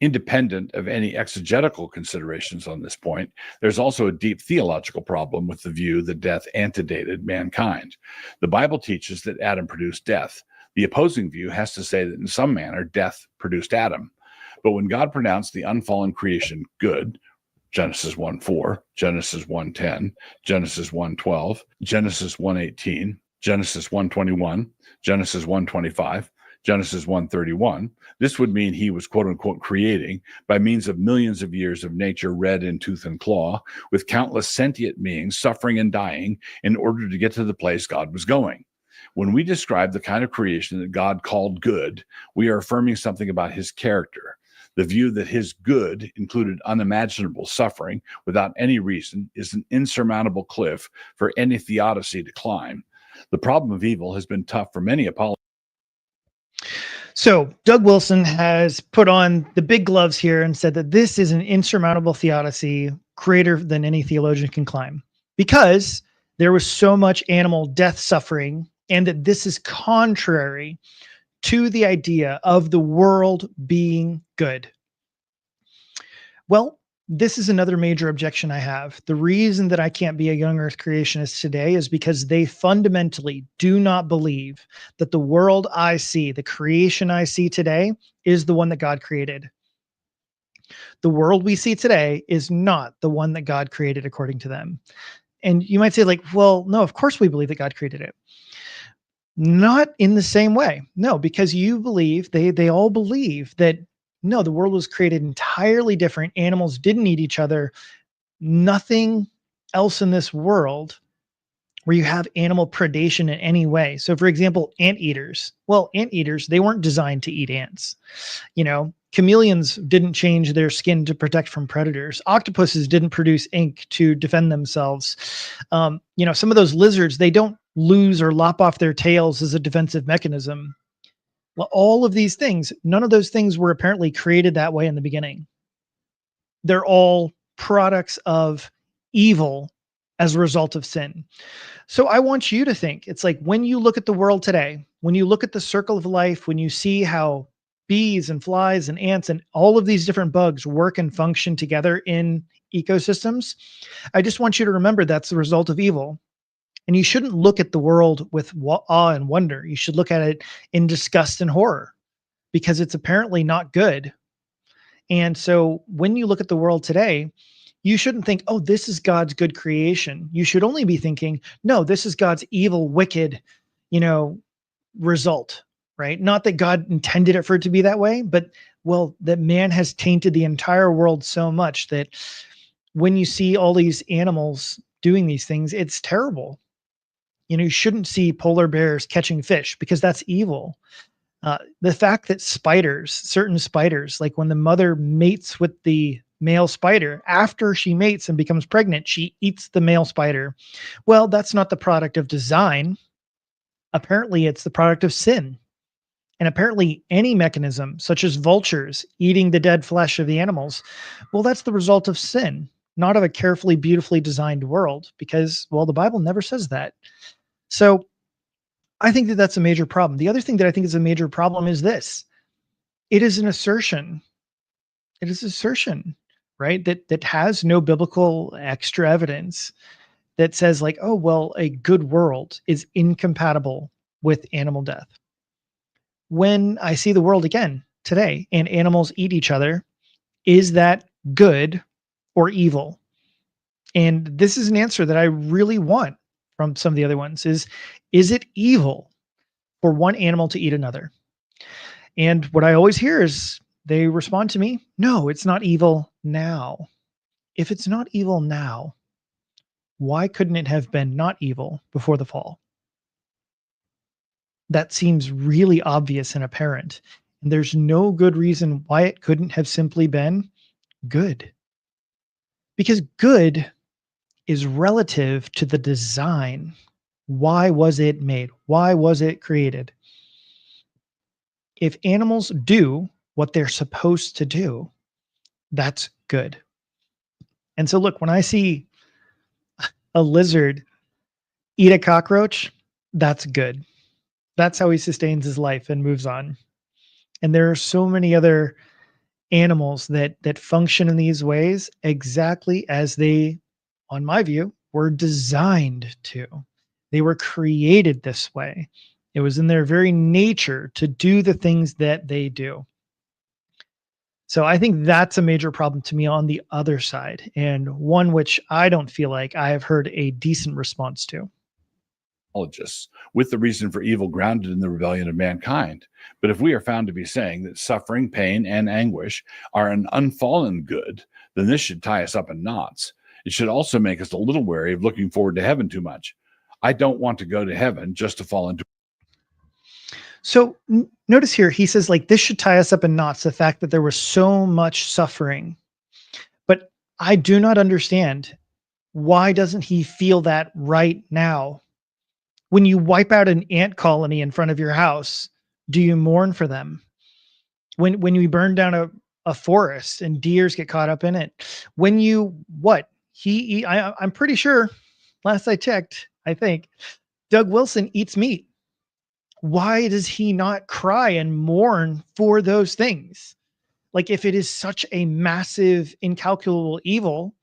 Independent of any exegetical considerations on this point, there's also a deep theological problem with the view that death antedated mankind. The Bible teaches that Adam produced death. The opposing view has to say that in some manner death produced Adam. But when God pronounced the unfallen creation good, Genesis 1:4, Genesis 1:10, Genesis 1:12, Genesis 1:18, Genesis 1:21, Genesis 1:25, Genesis 1:31, this would mean he was quote unquote creating by means of millions of years of nature red in tooth and claw, with countless sentient beings suffering and dying in order to get to the place God was going. When we describe the kind of creation that God called good, we are affirming something about his character. The view that his good included unimaginable suffering without any reason is an insurmountable cliff for any theodicy to climb. The problem of evil has been tough for many apologists. So Doug Wilson has put on the big gloves here and said that this is an insurmountable theodicy greater than any theologian can climb because there was so much animal death suffering, and that this is contrary to the idea of the world being good. Well, this is another major objection I have. The reason that I can't be a young earth creationist today is because they fundamentally do not believe that the world I see, the creation I see today, is the one that God created. The world we see today is not the one that God created according to them. And you might say like, well, no, of course we believe that God created it. Not in the same way. No, because you believe, they all believe that, no, the world was created entirely different. Animals didn't need each other. Nothing else in this world where you have animal predation in any way. So, for example, anteaters. Well, anteaters, they weren't designed to eat ants. Chameleons didn't change their skin to protect from predators. Octopuses didn't produce ink to defend themselves. Some of those lizards, they don't lose or lop off their tails as a defensive mechanism. Well, all of these things, none of those things were apparently created that way in the beginning. They're all products of evil as a result of sin. So I want you to think, it's like when you look at the world today, when you look at the circle of life, when you see how bees and flies and ants and all of these different bugs work and function together in ecosystems, I just want you to remember that's the result of evil. And you shouldn't look at the world with awe and wonder. You should look at it in disgust and horror because it's apparently not good. And so when you look at the world today, you shouldn't think, oh, this is God's good creation. You should only be thinking, no, this is God's evil, wicked, result, right? Not that God intended it for it to be that way, but that man has tainted the entire world so much that when you see all these animals doing these things, it's terrible. You shouldn't see polar bears catching fish because that's evil. The fact that certain spiders, like when the mother mates with the male spider, after she mates and becomes pregnant, she eats the male spider. Well, that's not the product of design. Apparently, it's the product of sin. And apparently, any mechanism, such as vultures eating the dead flesh of the animals, well, that's the result of sin, not of a carefully, beautifully designed world, because, the Bible never says that. So I think that that's a major problem. The other thing that I think is a major problem is this. It is an assertion. It is assertion, right? That has no biblical extra evidence that says like, a good world is incompatible with animal death. When I see the world again today and animals eat each other, is that good or evil? And this is an answer that I really want from some of the other ones is it evil for one animal to eat another? And what I always hear is they respond to me, no, it's not evil now. If it's not evil now, why couldn't it have been not evil before the fall? That seems really obvious and apparent. And there's no good reason why it couldn't have simply been good. Because good is relative to the design. Why was it made? Why was it created? If animals do what they're supposed to do, that's good. And so look, when I see a lizard eat a cockroach, that's good. That's how he sustains his life and moves on. And there are so many other animals that function in these ways exactly as they, on my view, were designed to. They were created this way. It was in their very nature to do the things that they do. So I think that's a major problem to me on the other side, and one which I don't feel like I have heard a decent response to. With the reason for evil grounded in the rebellion of mankind. But if we are found to be saying that suffering, pain, and anguish are an unfallen good, then this should tie us up in knots. It should also make us a little wary of looking forward to heaven too much. I don't want to go to heaven just to fall into. So notice here, he says like, this should tie us up in knots, the fact that there was so much suffering. But I do not understand, why doesn't he feel that right now? When you wipe out an ant colony in front of your house, do you mourn for them? When you burn down a forest and deers get caught up in it, when you, I'm pretty sure, last I checked, I think Doug Wilson eats meat. Why does he not cry and mourn for those things? Like, if it is such a massive, incalculable evil,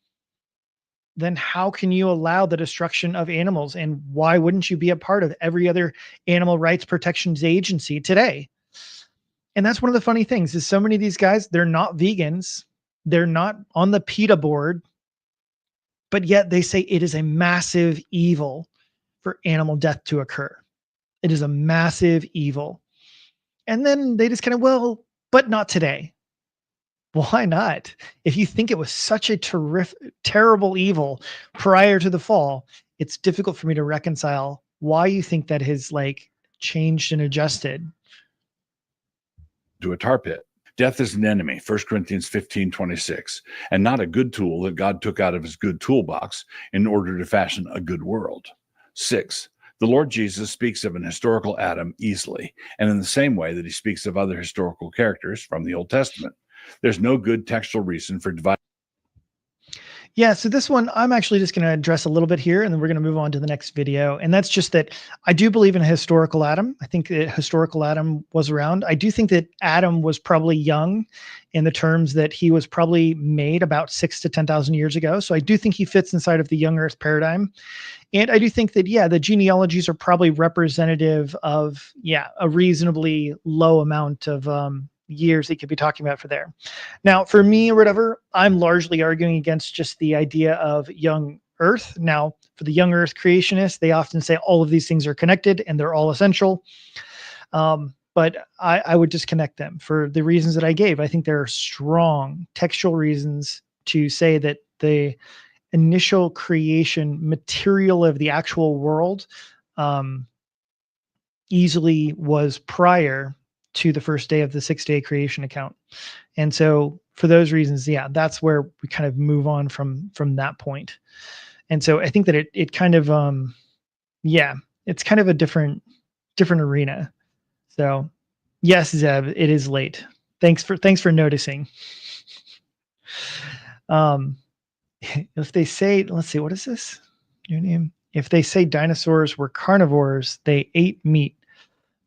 then how can you allow the destruction of animals? And why wouldn't you be a part of every other animal rights protections agency today? And that's one of the funny things is so many of these guys, they're not vegans. They're not on the PETA board, but yet they say it is a massive evil for animal death to occur. It is a massive evil. And then they just kind of, but not today. Why not? If you think it was such a terrible evil prior to the fall, it's difficult for me to reconcile why you think that has like changed and adjusted. To a tar pit. Death is an enemy, 1 Corinthians 15:26, and not a good tool that God took out of his good toolbox in order to fashion a good world. 6. The Lord Jesus speaks of an historical Adam easily, and in the same way that he speaks of other historical characters from the Old Testament. There's no good textual reason for dividing. Yeah, so this one I'm actually just going to address a little bit here, and then we're going to move on to the next video. And that's just that I do believe in a historical Adam. I think that historical Adam was around. I do think that Adam was probably young in the terms that he was probably made about 6,000 to 10,000 years ago. So I do think he fits inside of the young Earth paradigm. And I do think that, yeah, the genealogies are probably representative of, yeah, a reasonably low amount of years he could be talking about for there. Now, for me or whatever, I'm largely arguing against just the idea of young Earth. Now, for the young Earth creationists, they often say all of these things are connected and they're all essential. But I would disconnect them for the reasons that I gave. I think there are strong textual reasons to say that the initial creation material of the actual world easily was prior to the first day of the 6-day creation account. And so for those reasons, yeah, that's where we kind of move on from that point. And so I think that it kind of, yeah, it's kind of a different arena. So yes, Zeb, it is late. Thanks for noticing. If they say, let's see, what is this? Your name? If they say dinosaurs were carnivores, they ate meat,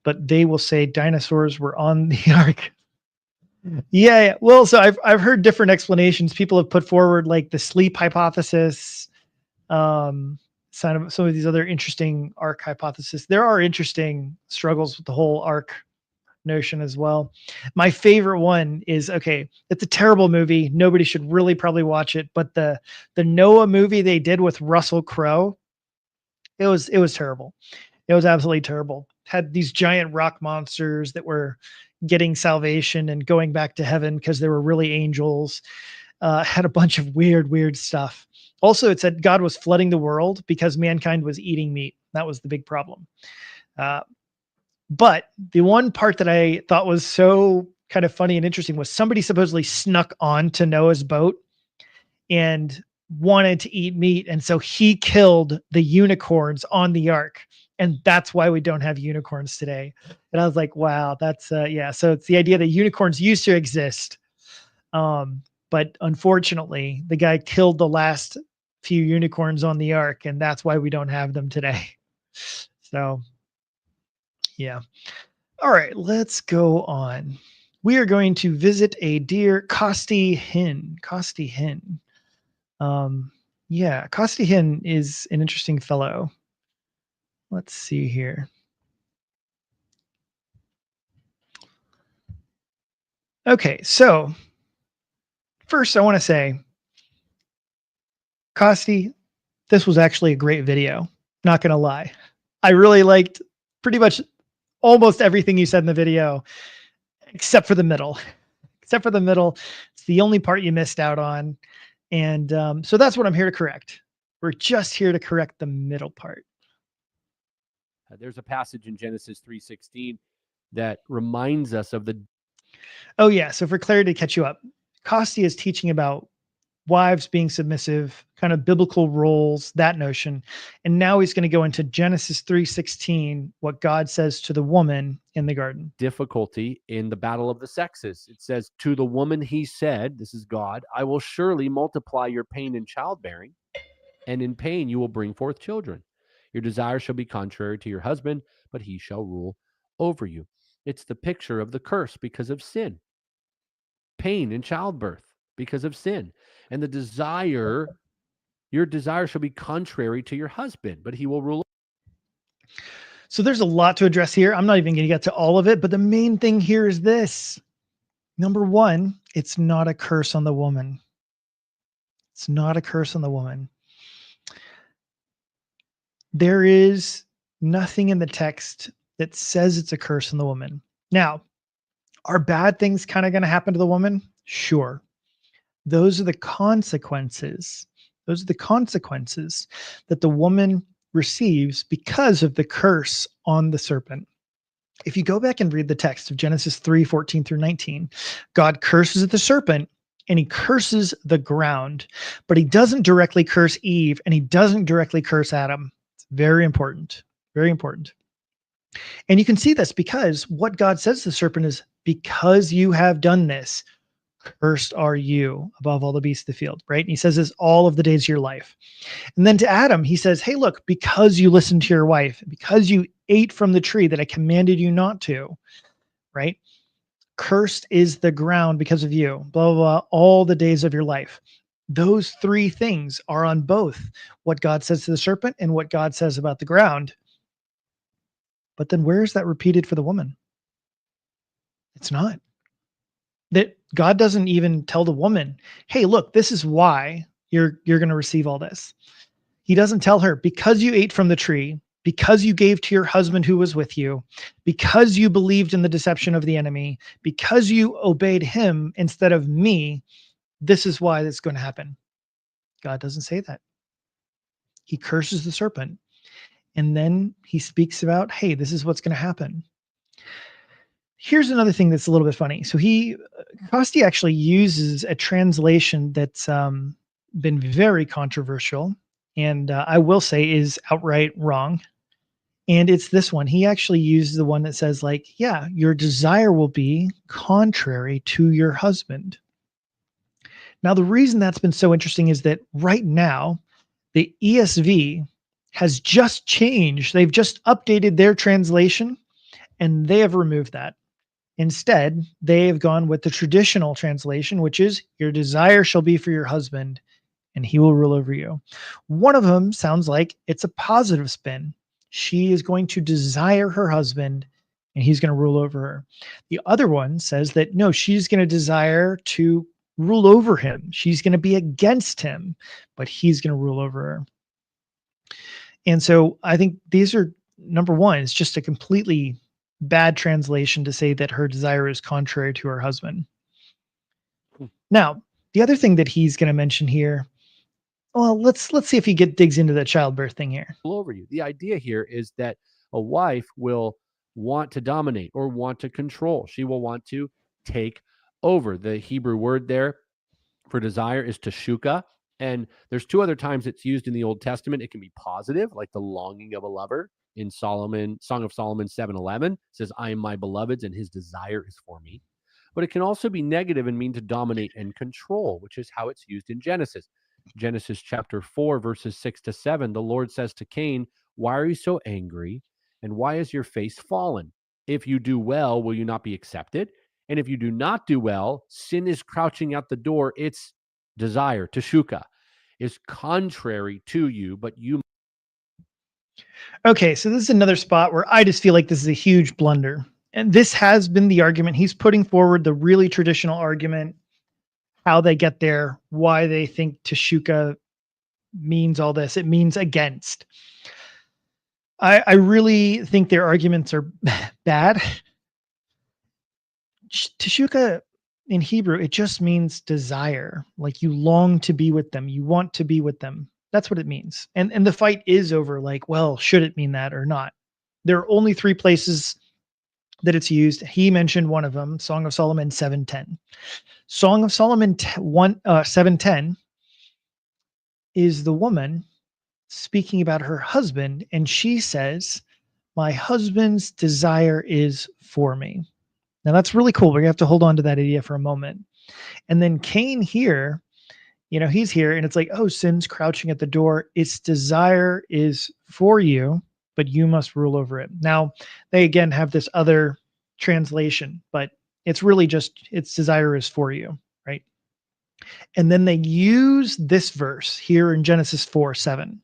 but they will say dinosaurs were on the ark. Yeah. Well, so I've heard different explanations. People have put forward like the sleep hypothesis, some of these other interesting ark hypotheses. There are interesting struggles with the whole ark notion as well. My favorite one is, okay, it's a terrible movie. Nobody should really probably watch it, but the Noah movie they did with Russell Crowe, it was terrible. It was absolutely terrible. Had these giant rock monsters that were getting salvation and going back to heaven because they were really angels. Had a bunch of weird stuff. Also, it said God was flooding the world because mankind was eating meat. That was the big problem. But the one part that I thought was so kind of funny and interesting was somebody supposedly snuck onto Noah's boat and wanted to eat meat. And so he killed the unicorns on the ark. And that's why we don't have unicorns today. And I was like, wow, that's, yeah. So it's the idea that unicorns used to exist. But unfortunately, the guy killed the last few unicorns on the ark, and that's why we don't have them today. So, yeah. All right, let's go on. We are going to visit a dear Costi Hin. Costi Hin. Yeah, Costi Hin is an interesting fellow. Let's see here. Okay, so first I want to say, Costi, this was actually a great video. Not going to lie. I really liked pretty much almost everything you said in the video, except for the middle. Except for the middle. It's the only part you missed out on. And so that's what I'm here to correct. We're just here to correct the middle part. There's a passage in Genesis 3:16 that reminds us of the. Oh, yeah. So for clarity to catch you up, Costi is teaching about wives being submissive, kind of biblical roles, that notion. And now he's going to go into Genesis 3:16, what God says to the woman in the garden. Difficulty in the battle of the sexes. It says, to the woman he said, this is God, I will surely multiply your pain in childbearing, and in pain you will bring forth children. Your desire shall be contrary to your husband, but he shall rule over you. It's the picture of the curse because of sin. Pain in childbirth because of sin. And the desire, your desire shall be contrary to your husband, but he will rule. So there's a lot to address here. I'm not even going to get to all of it, but the main thing here is this. Number one, it's not a curse on the woman. It's not a curse on the woman. There is nothing in the text that says it's a curse on the woman. Now, are bad things kind of going to happen to the woman? Sure. Those are the consequences. Those are the consequences that the woman receives because of the curse on the serpent. If you go back and read the text of Genesis 3:14 through 19, God curses the serpent and he curses the ground, but he doesn't directly curse Eve and he doesn't directly curse Adam. It's very important. Very important. And you can see this because what God says to the serpent is, because you have done this, cursed are you above all the beasts of the field, right? And he says this all of the days of your life. And then to Adam, he says, hey, look, because you listened to your wife, because you ate from the tree that I commanded you not to, right? Cursed is the ground because of you, blah, blah, blah, all the days of your life. Those three things are on both what God says to the serpent and what God says about the ground. But then where is that repeated for the woman? It's not. That God doesn't even tell the woman, hey, look, this is why you're going to receive all this. He doesn't tell her, because you ate from the tree, because you gave to your husband who was with you, because you believed in the deception of the enemy, because you obeyed him instead of me, this is why this is going to happen. God doesn't say that. He curses the serpent. And then he speaks about, hey, this is what's going to happen. Here's another thing that's a little bit funny. So Costi actually uses a translation that's been very controversial, and I will say is outright wrong. And it's this one. He actually uses the one that says, like, yeah, your desire will be contrary to your husband. Now, the reason that's been so interesting is that right now, the ESV has just changed. They've just updated their translation, and they have removed that. Instead, they have gone with the traditional translation, which is, your desire shall be for your husband, and he will rule over you. One of them sounds like it's a positive spin. She is going to desire her husband, and he's going to rule over her. The other one says that, no, she's going to desire to rule over him. She's going to be against him, but he's going to rule over her. And so I think these are, number one, it's just a completely bad translation to say that her desire is contrary to her husband. Now, the other thing that he's going to mention here, well, let's see if he digs into the childbirth thing here. Over you. The idea here is that a wife will want to dominate or want to control. She will want to take over. The Hebrew word there for desire is teshuka. And there's two other times it's used in the Old Testament. It can be positive, like the longing of a lover in Song of Solomon 7:11. Says, I am my beloved's and his desire is for me. But it can also be negative and mean to dominate and control, which is how it's used in Genesis. Genesis chapter 4, verses 6-7, the Lord says to Cain, why are you so angry? And why is your face fallen? If you do well, will you not be accepted? And if you do not do well, sin is crouching at the door. Its desire, teshuka, is contrary to you, but you. Okay, so this is another spot where I just feel like this is a huge blunder. And this has been the argument. He's putting forward the really traditional argument, how they get there, why they think teshuka means all this. It means against. I really think their arguments are bad. Teshuka in Hebrew, it just means desire. Like you long to be with them. You want to be with them. That's what it means. And the fight is over, like, well, should it mean that or not? There are only three places that it's used. He mentioned one of them, Song of Solomon 7:10. Song of Solomon 7:10 is the woman speaking about her husband, and she says, my husband's desire is for me. Now that's really cool. We're gonna have to hold on to that idea for a moment. And then Cain here, he's here and it's like, oh, sin's crouching at the door. Its desire is for you, but you must rule over it. Now, they again have this other translation, but it's really just its desire is for you, right? And then they use this verse here in Genesis 4:7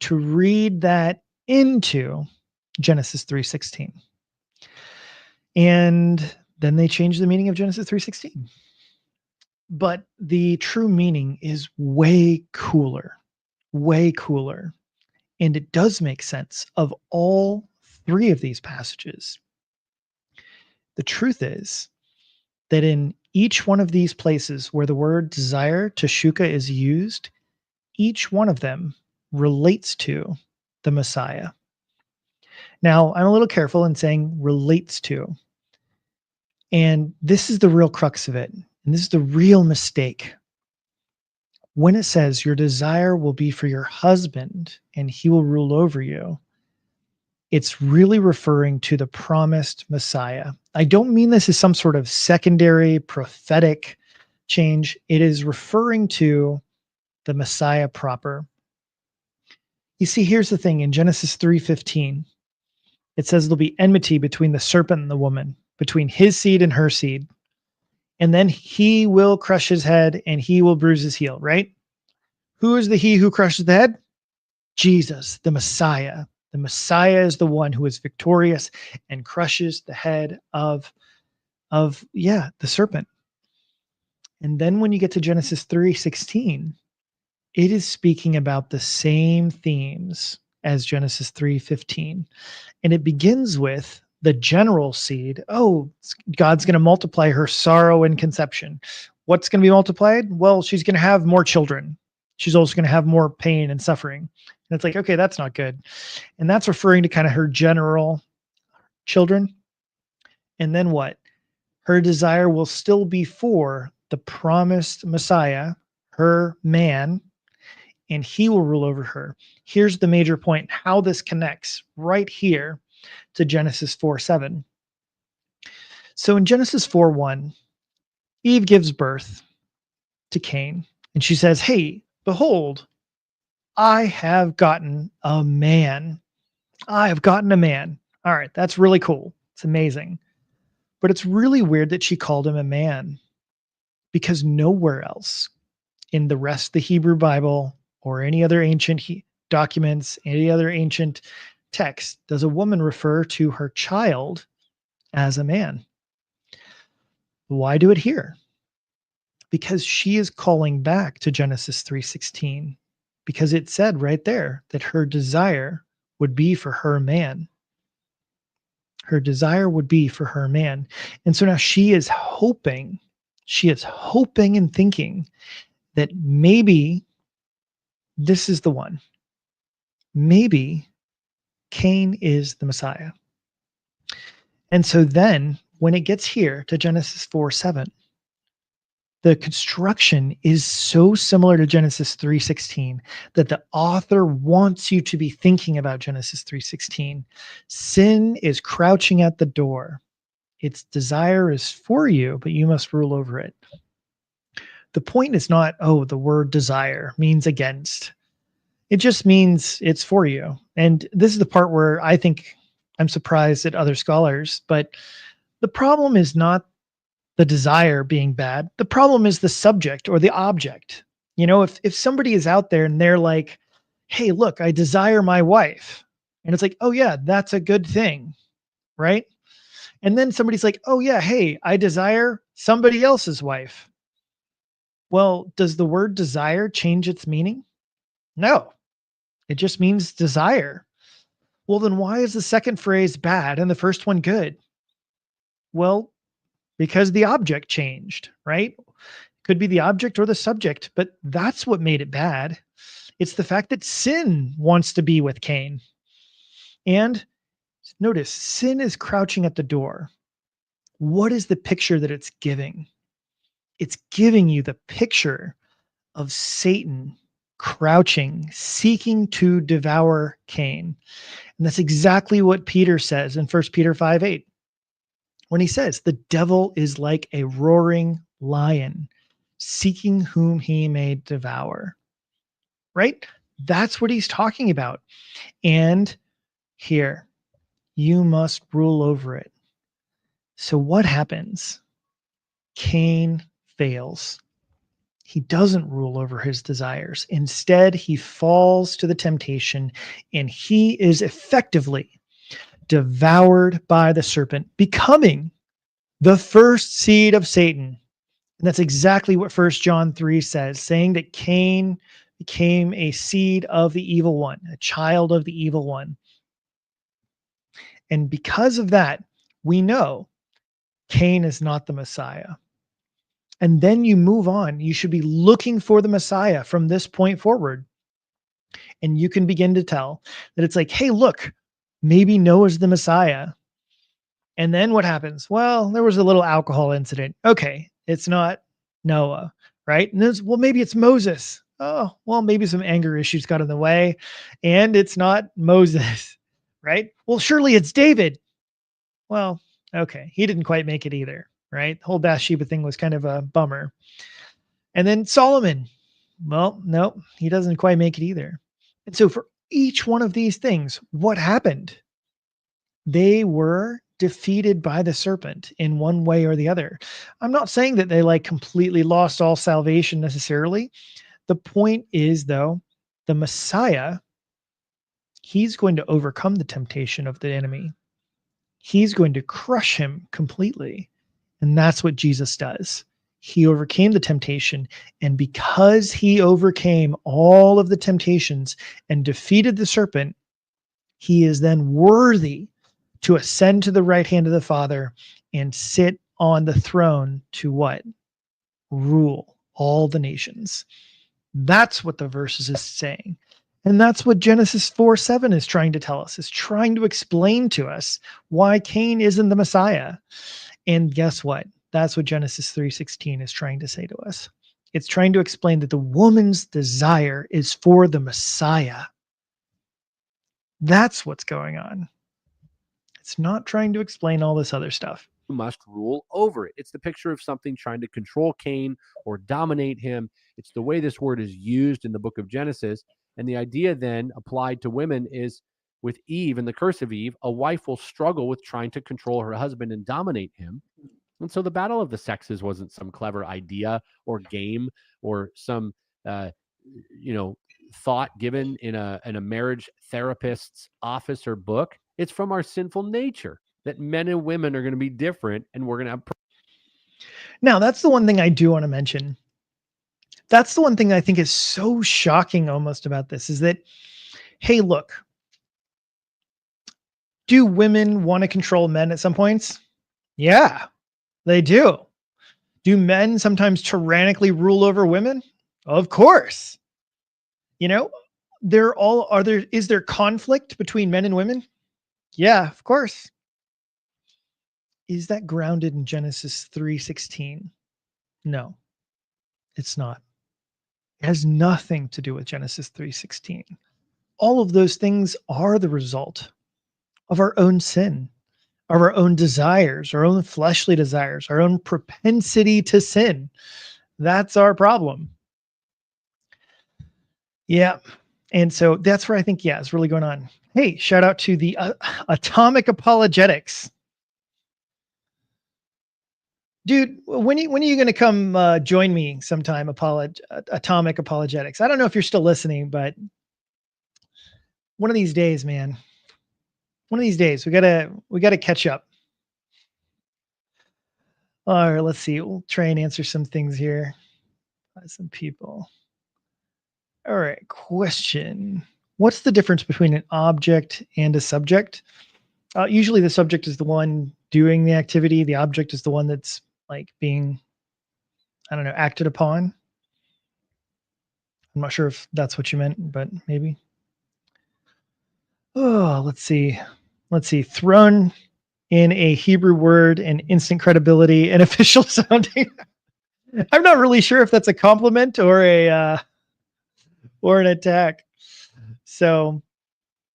to read that into Genesis 3:16. And then they change the meaning of Genesis 3:16. But the true meaning is way cooler, way cooler. And it does make sense of all three of these passages. The truth is that in Each one of these places where the word desire, teshuka, is used, each one of them relates to the Messiah. Now, I'm a little careful in saying relates to. And this is the real crux of it. And this is the real mistake. When it says your desire will be for your husband and he will rule over you, it's really referring to the promised Messiah. I don't mean this as some sort of secondary prophetic change. It is referring to the Messiah proper. You see, here's the thing. In Genesis 3:15, it says there'll be enmity between the serpent and the woman, between his seed and her seed. And then he will crush his head and he will bruise his heel, right? Who is the he who crushes the head? Jesus, the Messiah. The Messiah is the one who is victorious and crushes the head of the serpent. And then when you get to Genesis 3:16, it is speaking about the same themes as Genesis 3:15. And it begins with the general seed. Oh, God's going to multiply her sorrow and conception. What's going to be multiplied? Well, she's going to have more children. She's also going to have more pain and suffering. And it's like, okay, that's not good. And that's referring to kind of her general children. And then what? Her desire will still be for the promised Messiah, her man, and he will rule over her. Here's the major point, how this connects right here to Genesis 4:7. So in Genesis 4:1, Eve gives birth to Cain, and she says, hey, behold, I have gotten a man. I have gotten a man. All right, that's really cool. It's amazing. But it's really weird that she called him a man, because nowhere else in the rest of the Hebrew Bible or any other ancient documents, any other ancient text, does a woman refer to her child as a man. Why do it here? Because she is calling back to Genesis 3:16, because it said right there that her desire would be for her man. Her desire would be for her man. And so now she is hoping and thinking that maybe this is the one. Maybe Cain is the Messiah. And so then when it gets here to Genesis 4:7, the construction is so similar to Genesis 3:16 that the author wants you to be thinking about Genesis 3:16. Sin is crouching at the door. Its desire is for you, but you must rule over it. The point is not, oh, the word desire means against. It just means it's for you. And this is the part where I think I'm surprised at other scholars, but the problem is not the desire being bad. The problem is the subject or the object. You know, if somebody is out there and they're like, hey, look, I desire my wife. And it's like, oh yeah, that's a good thing, right? And then somebody's like, oh yeah, hey, I desire somebody else's wife. Well, does the word desire change its meaning? No, it just means desire. Well, then why is the second phrase bad and the first one good? Well, because the object changed, right? Could be the object or the subject, but that's what made it bad. It's the fact that sin wants to be with Cain. And notice, sin is crouching at the door. What is the picture that it's giving? It's giving you the picture of Satan crouching, seeking to devour Cain. And that's exactly what Peter says in 1 Peter 5:8. When he says, the devil is like a roaring lion, seeking whom he may devour. Right? That's what he's talking about. And here, you must rule over it. So what happens? Cain fails. He doesn't rule over his desires. Instead, he falls to the temptation and he is effectively devoured by the serpent, becoming the first seed of Satan. And that's exactly what 1 John 3 says, saying that Cain became a seed of the evil one, a child of the evil one. And because of that, we know Cain is not the Messiah. And then you move on. You should be looking for the Messiah from this point forward. And you can begin to tell that it's like, hey, look, maybe Noah's the Messiah. And then what happens? Well, there was a little alcohol incident. Okay, it's not Noah, right? And there's, well, maybe it's Moses. Oh, well, maybe some anger issues got in the way, and it's not Moses, right? Well, surely it's David. Well, okay, he didn't quite make it either, right? The whole Bathsheba thing was kind of a bummer. And then Solomon. Well, no, he doesn't quite make it either. And so for each one of these things, what happened? They were defeated by the serpent in one way or the other. I'm not saying that they like completely lost all salvation necessarily. The point is, though, the Messiah, he's going to overcome the temptation of the enemy. He's going to crush him completely. And that's what Jesus does. He overcame the temptation. And because he overcame all of the temptations and defeated the serpent, he is then worthy to ascend to the right hand of the Father and sit on the throne to what? Rule all the nations. That's what the verses is saying. And that's what Genesis 4:7 is trying to tell us, is trying to explain to us why Cain isn't the Messiah. And guess what? That's what Genesis 3:16 is trying to say to us. It's trying to explain that the woman's desire is for the Messiah. That's what's going on. It's not trying to explain all this other stuff. Must rule over it. It's the picture of something trying to control Cain or dominate him. It's the way this word is used in the book of Genesis. And the idea then applied to women is with Eve and the curse of Eve, a wife will struggle with trying to control her husband and dominate him. And so the battle of the sexes wasn't some clever idea or game or some, thought given in a marriage therapist's office or book. It's from our sinful nature that men and women are going to be different, and we're going to have. Now, that's the one thing I do want to mention. That's the one thing I think is so shocking almost about this is that, hey, look, do women want to control men at some points? Yeah, they do. Do men sometimes tyrannically rule over women? Of course. You know, is there conflict between men and women? Yeah, of course. Is that grounded in Genesis 3:16? No, it's not. It has nothing to do with Genesis 3:16. All of those things are the result of our own sin, of our own desires, our own fleshly desires, our own propensity to sin. That's our problem. Yeah. And so that's where I think, yeah, it's really going on. Hey, shout out to the Atomic Apologetics. Dude, when are you going to come join me sometime, Atomic Apologetics? I don't know if you're still listening, but one of these days, man. One of these days, we gotta catch up. All right, let's see. We'll try and answer some things here by some people. All right, question. What's the difference between an object and a subject? Usually the subject is the one doing the activity. The object is the one that's like being, I don't know, acted upon. I'm not sure if that's what you meant, but maybe. Oh, let's see. Thrown in a Hebrew word and instant credibility and official sounding. I'm not really sure if that's a compliment or an attack. So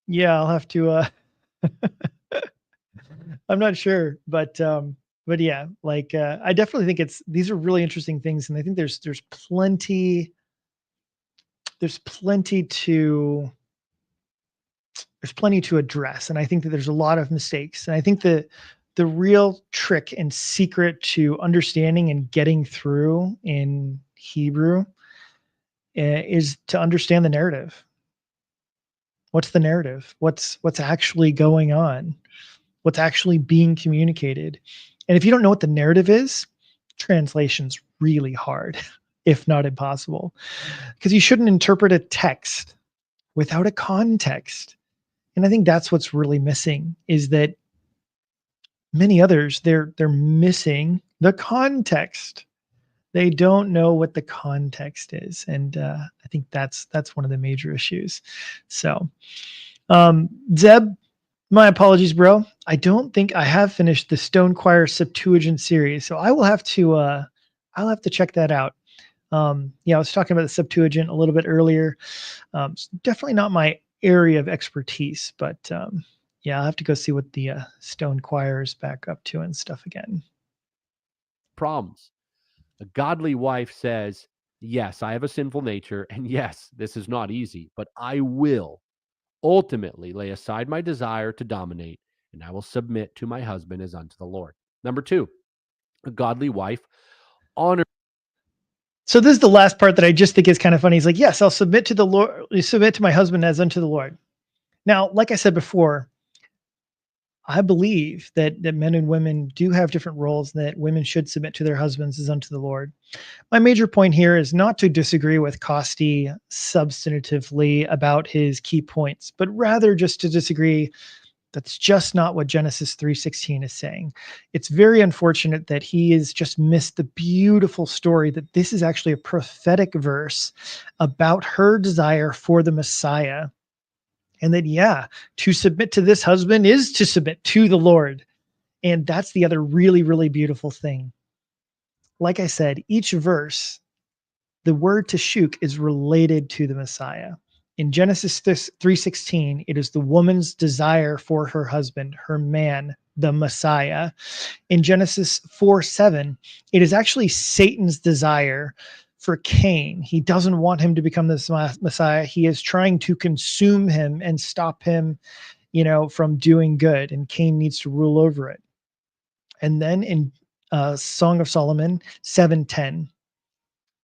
yeah, I'll have to I'm not sure, but yeah, like I definitely think these are really interesting things, and I think there's plenty to address, and I think that there's a lot of mistakes, and I think the real trick and secret to understanding and getting through in Hebrew is to understand the narrative. What's the narrative? What's actually going on? What's actually being communicated? And if you don't know what the narrative is, translation's really hard, if not impossible, because you shouldn't interpret a text without a context. And I think that's what's really missing, is that many others, they're missing the context. They don't know what the context is, and I think that's one of the major issues. So, Zeb, my apologies, bro. I don't think I have finished the Stone Choir Septuagint series, so I will have to I'll have to check that out. Yeah, I was talking about the Septuagint a little bit earlier. It's definitely not my area of expertise, but yeah, I'll have to go see what the Stone Choir is back up to and stuff again. Problems. A godly wife says, yes, I have a sinful nature, and yes, this is not easy, but I will ultimately lay aside my desire to dominate, and I will submit to my husband as unto the Lord. Number 2, a godly wife honors. So this is the last part that I just think is kind of funny. He's like, yes, I'll submit to the Lord, submit to my husband as unto the Lord. Now, like I said before, I believe that men and women do have different roles, and that women should submit to their husbands as unto the Lord. My major point here is not to disagree with Costi substantively about his key points, but rather just to disagree. That's just not what Genesis 3:16 is saying. It's very unfortunate that he has just missed the beautiful story that this is actually a prophetic verse about her desire for the Messiah. And that, yeah, to submit to this husband is to submit to the Lord. And that's the other really, really beautiful thing. Like I said, each verse, the word teshuk is related to the Messiah. In Genesis 3:16, it is the woman's desire for her husband, her man, the Messiah. In Genesis 4:7, it is actually Satan's desire for Cain. He doesn't want him to become this Messiah. He is trying to consume him and stop him, from doing good. And Cain needs to rule over it. And then in Song of Solomon 7:10,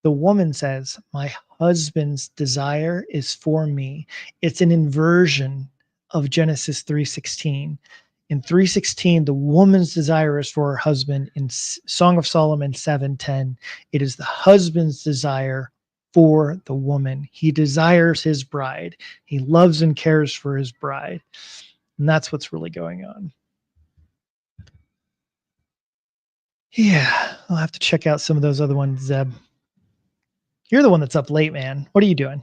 the woman says, my husband's desire is for me. It's an inversion of Genesis 3:16. In 3:16, the woman's desire is for her husband. In Song of Solomon 7:10, it is the husband's desire for the woman. He desires his bride. He loves and cares for his bride. And that's what's really going on. Yeah, I'll have to check out some of those other ones, Zeb. You're the one that's up late, man. What are you doing?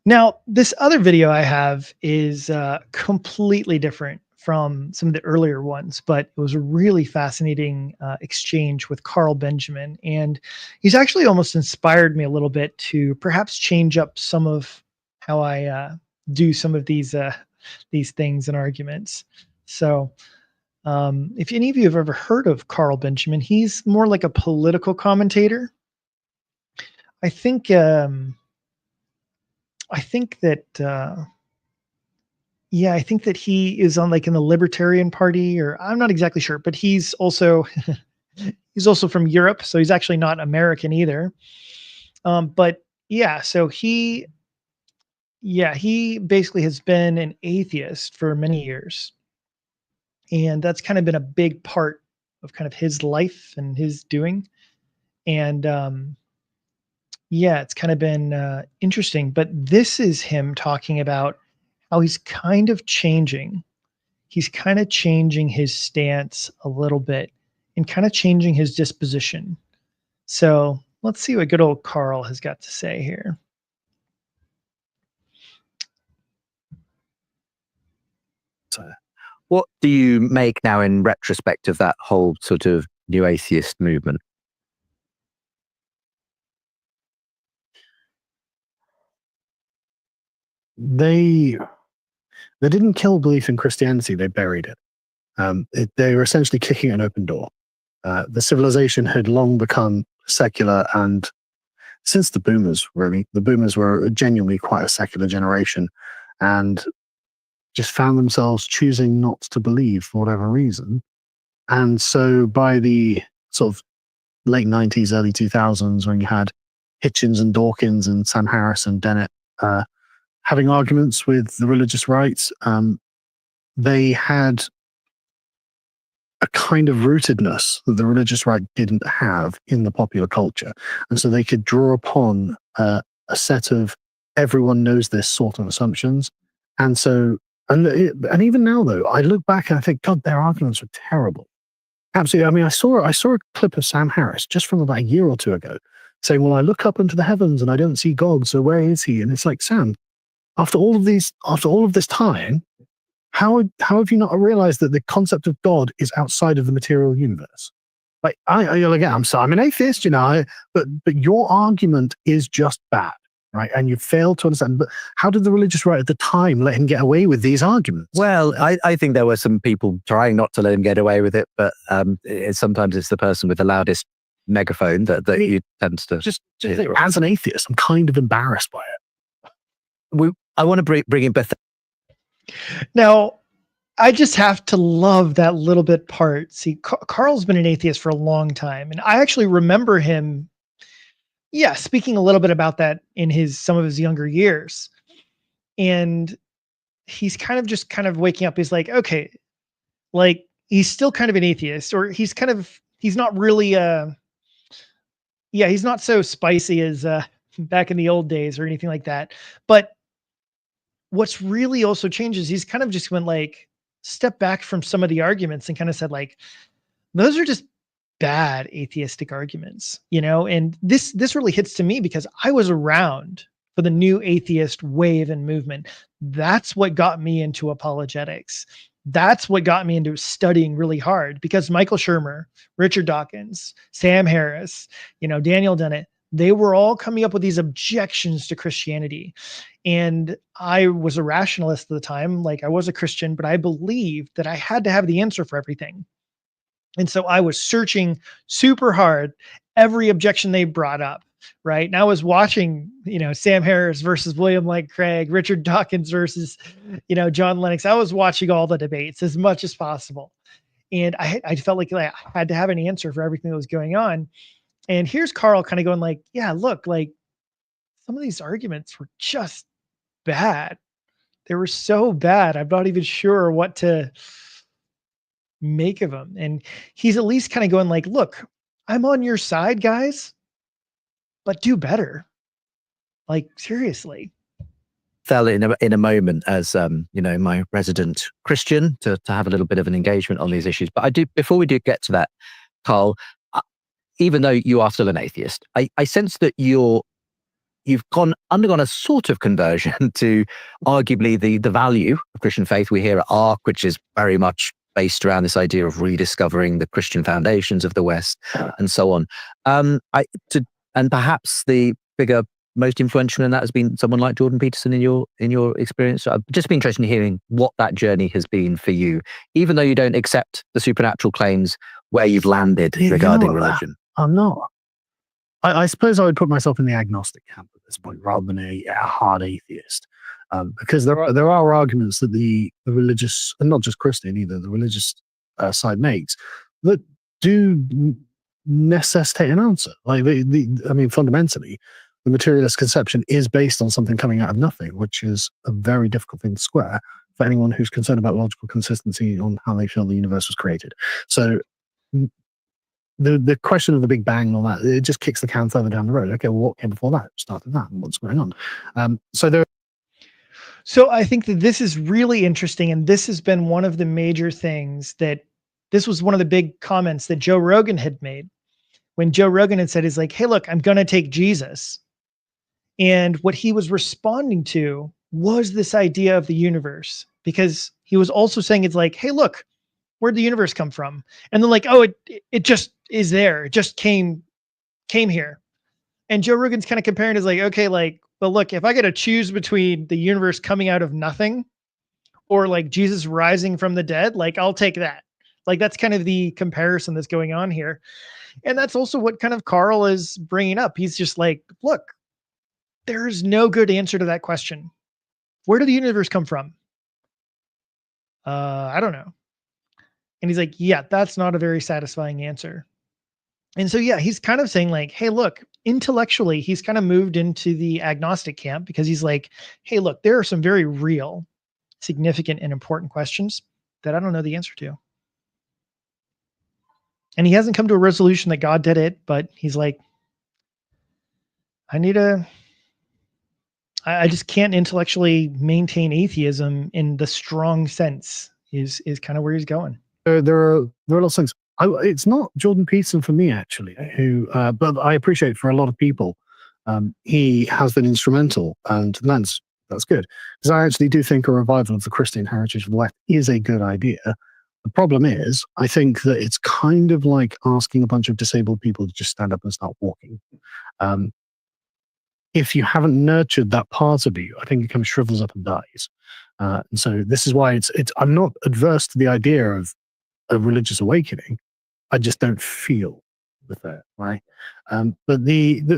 Now, this other video I have is completely different from some of the earlier ones, but it was a really fascinating exchange with Carl Benjamin. And he's actually almost inspired me a little bit to perhaps change up some of how I do some of these things and arguments. So if any of you have ever heard of Carl Benjamin, he's more like a political commentator. I think that I think that he is on like in the Libertarian Party, or I'm not exactly sure, but he's also from Europe, so he's actually not American either. But yeah, so he basically has been an atheist for many years. And that's kind of been a big part of kind of his life and his doing. And it's kind of been interesting. But this is him talking about how he's kind of changing. He's kind of changing his stance a little bit and kind of changing his disposition. So let's see what good old Carl has got to say here. What do you make now in retrospect of that whole sort of new atheist movement? They didn't kill belief in Christianity, they buried it. They were essentially kicking an open door. The civilization had long become secular, and since the boomers, really, the boomers were genuinely quite a secular generation, and just found themselves choosing not to believe for whatever reason. And so by the sort of late 90s, early 2000s, when you had Hitchens and Dawkins and Sam Harris and Dennett having arguments with the religious right, they had a kind of rootedness that the religious right didn't have in the popular culture. And so they could draw upon a set of everyone knows this sort of assumptions. And even now, though, I look back and I think, God, their arguments were terrible. Absolutely. I mean, I saw a clip of Sam Harris just from about a year or two ago saying, "Well, I look up into the heavens and I don't see God, so where is he?" And it's like, Sam, after all of this time, how have you not realized that the concept of God is outside of the material universe? Like, again, I'm an atheist, but your argument is just bad, right? And you fail to understand. But how did the religious right at the time let him get away with these arguments? Well, I think there were some people trying not to let him get away with it, but sometimes it's the person with the loudest megaphone that you tend to just Yeah. as an atheist, I'm kind of embarrassed by it. I want to bring in Beth. Now, I just have to love that little bit part. See, Carl's been an atheist for a long time, and I actually remember him, speaking a little bit about that in some of his younger years. And he's kind of waking up. He's like, okay, like he's still kind of an atheist, or he's not really, he's not so spicy as back in the old days or anything like that. But what's really also changed is he's kind of just went like, step back from some of the arguments and kind of said like, those are just bad atheistic arguments, and this really hits to me because I was around for the new atheist wave and movement. That's what got me into apologetics. That's what got me into studying really hard, because Michael Shermer, Richard Dawkins, Sam Harris, Daniel Dennett, they were all coming up with these objections to Christianity. And I was a rationalist at the time. Like, I was a Christian, but I believed that I had to have the answer for everything. And so I was searching super hard every objection they brought up, right? And I was watching, Sam Harris versus William Lane Craig, Richard Dawkins versus, John Lennox. I was watching all the debates as much as possible. And I felt like I had to have an answer for everything that was going on. And here's Carl kind of going like, yeah, look, like some of these arguments were just bad. They were so bad. I'm not even sure what to make of them. And he's at least kind of going like, look, I'm on your side, guys, but do better. Like, seriously. Fell in a moment as my resident Christian to have a little bit of an engagement on these issues. But before we do get to that, Carl, even though you are still an atheist, I sense that you've undergone a sort of conversion to arguably the value of Christian faith. We hear at ARC, which is very much based around this idea of rediscovering the Christian foundations of the West and so on. And perhaps the bigger, most influential in that has been someone like Jordan Peterson in your experience. So I've just been interested in hearing what that journey has been for you, even though you don't accept the supernatural claims, where you've landed regarding religion. I'm not. I suppose I would put myself in the agnostic camp at this point, rather than a hard atheist, because there are arguments that the religious, and not just Christian either, the religious side makes that do necessitate an answer. Like fundamentally, the materialist conception is based on something coming out of nothing, which is a very difficult thing to square for anyone who's concerned about logical consistency on how they feel the universe was created. So the question of the Big Bang and all that, it just kicks the can further down the road. Okay, well, what came before that? Started that, and what's going on? So I think that this is really interesting, and this has been one of the major things this was one of the big comments that Joe Rogan had made when Joe Rogan had said, he's like, hey, look, I'm going to take Jesus. And what he was responding to was this idea of the universe, because he was also saying, it's like, hey, look, where'd the universe come from? And then like, oh, it just is there. It just came here. And Joe Rogan's kind of comparing it as like, okay, like, but look, if I got to choose between the universe coming out of nothing or like Jesus rising from the dead, like I'll take that. Like, that's kind of the comparison that's going on here. And that's also what kind of Carl is bringing up. He's just like, look, there's no good answer to that question. Where did the universe come from? I don't know. And he's like, yeah, that's not a very satisfying answer. And so, yeah, he's kind of saying like, hey, look, intellectually, he's kind of moved into the agnostic camp, because he's like, hey, look, there are some very real, significant, and important questions that I don't know the answer to. And he hasn't come to a resolution that God did it, but he's like, I just can't intellectually maintain atheism in the strong sense is kind of where he's going. There are lots of things. it's not Jordan Peterson for me actually, who but I appreciate for a lot of people, he has been instrumental, and that's good, because I actually do think a revival of the Christian heritage of the West is a good idea. The problem is, I think that it's kind of like asking a bunch of disabled people to just stand up and start walking. If you haven't nurtured that part of you, I think it kind of shrivels up and dies. And so this is why it's. I'm not adverse to the idea of a religious awakening. I just don't feel with that, right? But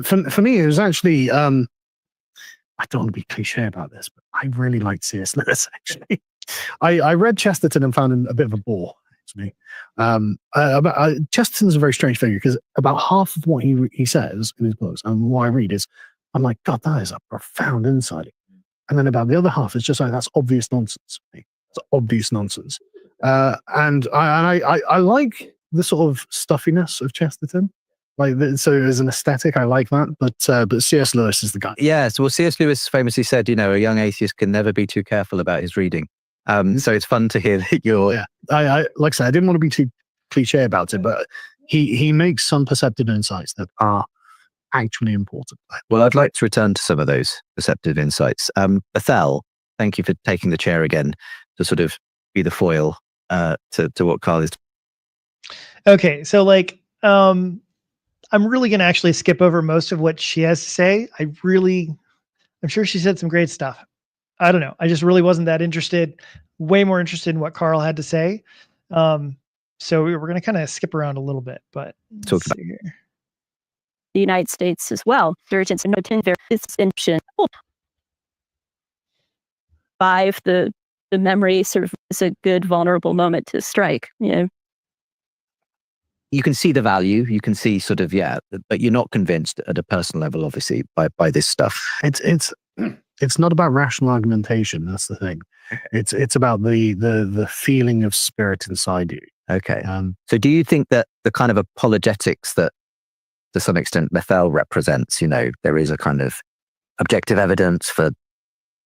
for me, it was actually. I don't want to be cliche about this, but I really liked C.S. Lewis. Actually, I read Chesterton and found him a bit of a bore. To me, Chesterton's a very strange figure, because about half of what he says in his books and what I read is, I'm like, God, that is a profound insight. And then about the other half, it's just like, that's obvious nonsense. It's obvious nonsense. And I like the sort of stuffiness of Chesterton. So as an aesthetic, I like that. But C.S. Lewis is the guy. Yes. Well, C.S. Lewis famously said, a young atheist can never be too careful about his reading. So it's fun to hear that you're. Yeah. I like I said, I didn't want to be too cliche about it, but he makes some perceptive insights that are actually important. Well, I'd like to return to some of those perceptive insights. Bethel, thank you for taking the chair again to sort of be the foil to what Carl is. Okay, so I'm really going to actually skip over most of what she has to say. I'm sure she said some great stuff. I don't know. I just really wasn't that interested. Way more interested in what Carl had to say. So we're going to kind of skip around a little bit, but Talk let's see here. The United States as well. Surgeons and extension. Five, the memory sort of is a good vulnerable moment to strike. You can see the value. You can see sort of, but you're not convinced at a personal level, obviously, by this stuff. It's not about rational argumentation. That's the thing. It's about the feeling of spirit inside you. Okay. So do you think that the kind of apologetics that to some extent Bethel represents, there is a kind of objective evidence for,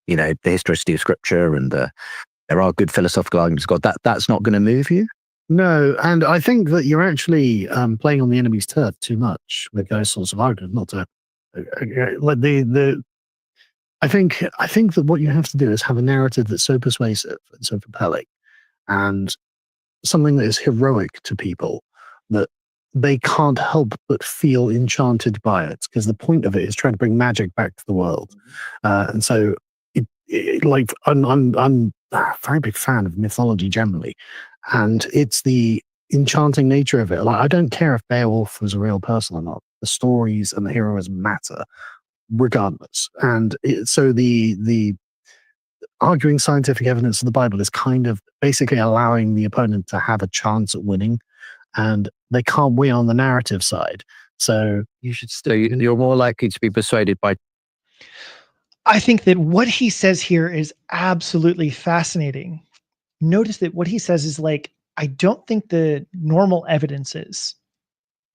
the historicity of scripture, and there are good philosophical arguments of God, that's not going to move you? No, and I think that you're actually playing on the enemy's turf too much with those sorts of arguments. Not to I think that what you have to do is have a narrative that's so persuasive and so compelling, and something that is heroic to people, that they can't help but feel enchanted by it, because the point of it is trying to bring magic back to the world. And so, I'm a very big fan of mythology generally, and it's the enchanting nature of it. Like, I don't care if Beowulf was a real person or not. The stories and the heroism matter, regardless. And so the arguing scientific evidence of the Bible is kind of basically allowing the opponent to have a chance at winning, and they can't win on the narrative side. So you're more likely to be persuaded by. I think that what he says here is absolutely fascinating. Notice that what he says is I don't think the normal evidences,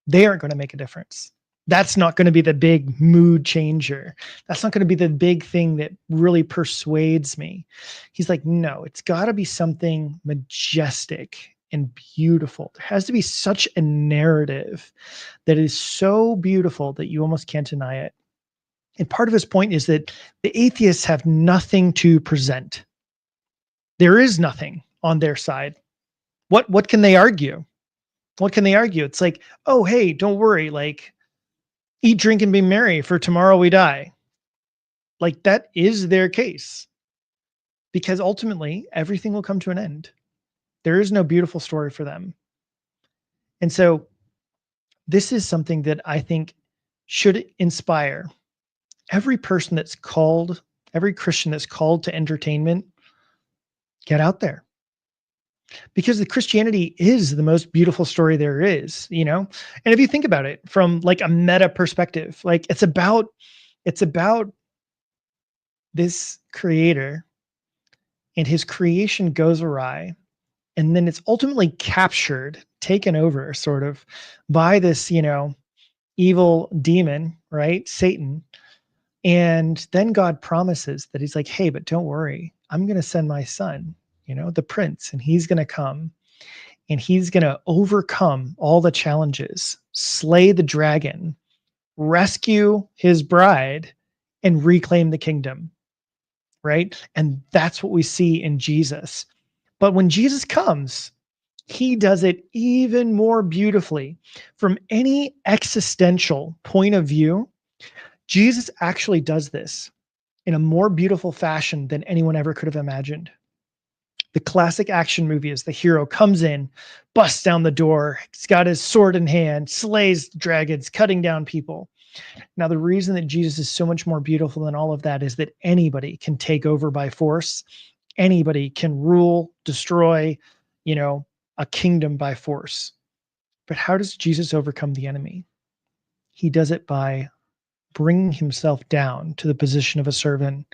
they aren't going to make a difference. That's not going to be the big mood changer. That's not going to be the big thing that really persuades me. He's like, no, it's got to be something majestic and beautiful. There has to be such a narrative that is so beautiful that you almost can't deny it. And part of his point is that the atheists have nothing to present. There is nothing on their side. What can they argue? What can they argue? It's like, oh, hey, don't worry. Eat, drink, and be merry, for tomorrow we die. That is their case. Because ultimately, everything will come to an end. There is no beautiful story for them. And so this is something that I think should inspire every person that's called, every Christian that's called to entertainment. Get out there. Because the Christianity is the most beautiful story there is, And if you think about it from a meta perspective, it's about this creator, and his creation goes awry, and then it's ultimately captured, taken over sort of by this, evil demon, right? Satan. And then God promises that he's like, hey, but don't worry, I'm going to send my son, the prince, and he's going to come, and he's going to overcome all the challenges, slay the dragon, rescue his bride, and reclaim the kingdom, right? And that's what we see in Jesus. But when Jesus comes, he does it even more beautifully. From any existential point of view, Jesus actually does this in a more beautiful fashion than anyone ever could have imagined. The classic action movie is the hero comes in, busts down the door, he's got his sword in hand, slays dragons, cutting down people. Now, the reason that Jesus is so much more beautiful than all of that is that anybody can take over by force. Anybody can rule, destroy, a kingdom by force. But how does Jesus overcome the enemy? He does it by bringing himself down to the position of a servant,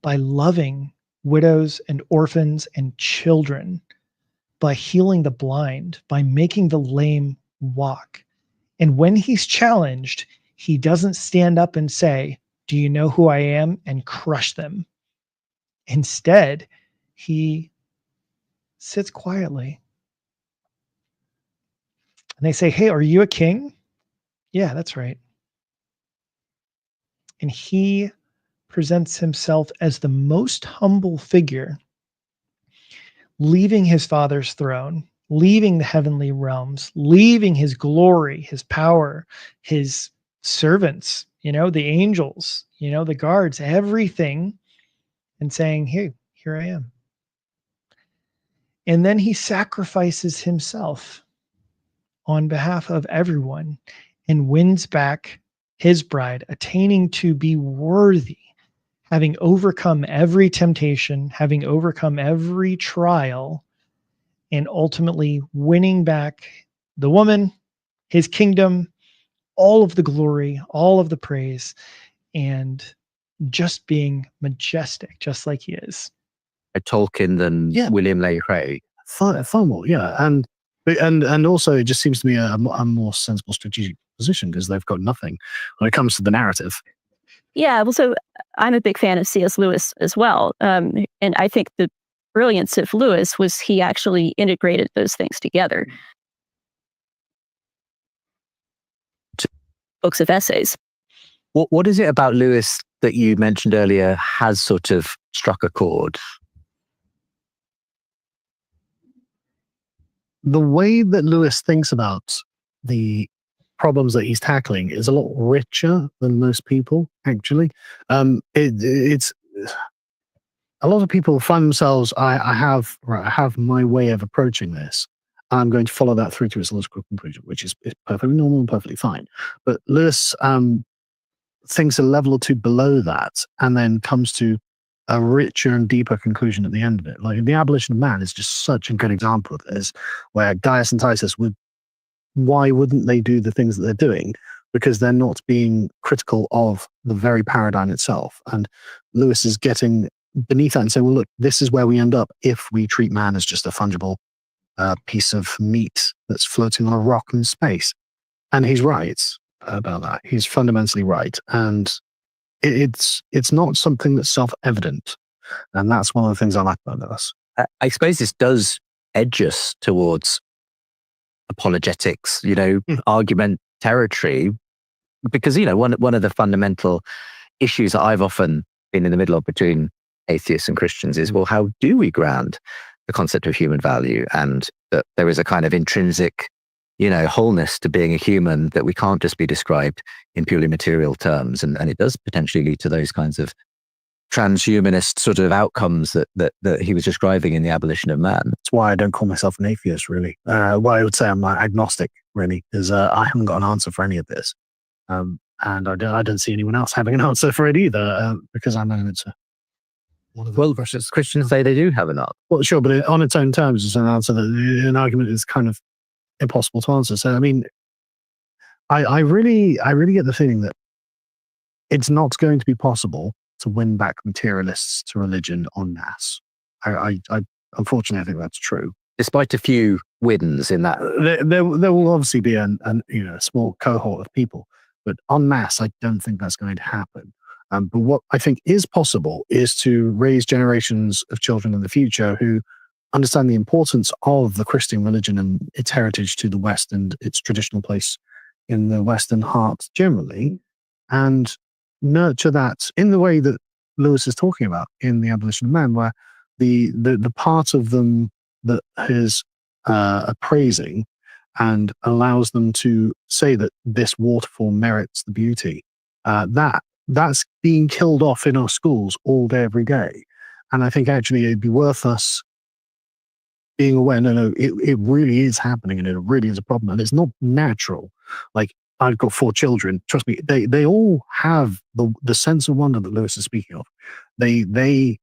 by loving widows and orphans and children, by healing the blind, by making the lame walk. And when he's challenged, he doesn't stand up and say, "Do you know who I am?" and crush them. Instead, he sits quietly. And they say, "Hey, are you a king?" "Yeah, that's right." And he presents himself as the most humble figure, leaving his father's throne, leaving the heavenly realms, leaving his glory, his power, his servants, the angels, the guards, everything, and saying, "Hey, here I am." And then he sacrifices himself on behalf of everyone and wins back his bride, attaining to be worthy, having overcome every temptation, having overcome every trial, and ultimately winning back the woman, his kingdom, all of the glory, all of the praise, and just being majestic, just like he is. Tolkien than Yeah. William Lane Craig. Far more, yeah, and also it just seems to me a more sensible strategic position because they've got nothing when it comes to the narrative. Yeah, well, so I'm a big fan of C.S. Lewis as well. And I think the brilliance of Lewis was he actually integrated those things together. Books of essays. What is it about Lewis that you mentioned earlier has sort of struck a chord? The way that Lewis thinks about the problems that he's tackling is a lot richer than most people, actually. It's a lot of people find themselves, I have my way of approaching this. I'm going to follow that through to its logical conclusion, which is perfectly normal and perfectly fine. But Lewis thinks a level or two below that and then comes to a richer and deeper conclusion at the end of it. Like the abolition of man is just such a good example of this, where Gaius and Titus why wouldn't they do the things that they're doing? Because they're not being critical of the very paradigm itself. And Lewis is getting beneath that and saying, well, look, this is where we end up if we treat man as just a fungible piece of meat that's floating on a rock in space. And he's right about that. He's fundamentally right. And it's not something that's self-evident. And that's one of the things I like about Lewis. I suppose this does edge us towards apologetics, argument territory, because, one of the fundamental issues that I've often been in the middle of between atheists and Christians is, well, how do we ground the concept of human value and that there is a kind of intrinsic, wholeness to being a human that we can't just be described in purely material terms. And it does potentially lead to those kinds of transhumanist sort of outcomes that he was describing in The Abolition of Man. That's why I don't call myself an atheist, really. Well, I would say I'm agnostic, really, because I haven't got an answer for any of this. And I don't see anyone else having an answer for it either, because I know it's one of the Well, Christians say they do have an answer. Well, sure, but on its own terms, it's an answer that an argument is kind of impossible to answer. So, I mean, I really get the feeling that it's not going to be possible to win back materialists to religion en masse. I unfortunately, I think that's true. Despite a few wins in that. There will obviously be a small cohort of people, but en masse, I don't think that's going to happen. But what I think is possible is to raise generations of children in the future who understand the importance of the Christian religion and its heritage to the West and its traditional place in the Western heart generally, and nurture that in the way that Lewis is talking about in The Abolition of Man, where the part of them that is appraising and allows them to say that this waterfall merits the beauty, that's being killed off in our schools all day, every day. And I think actually it'd be worth us being aware, no, it really is happening and it really is a problem. And it's not natural. Like, I've got 4 children. Trust me, they all have the sense of wonder that Lewis is speaking of. They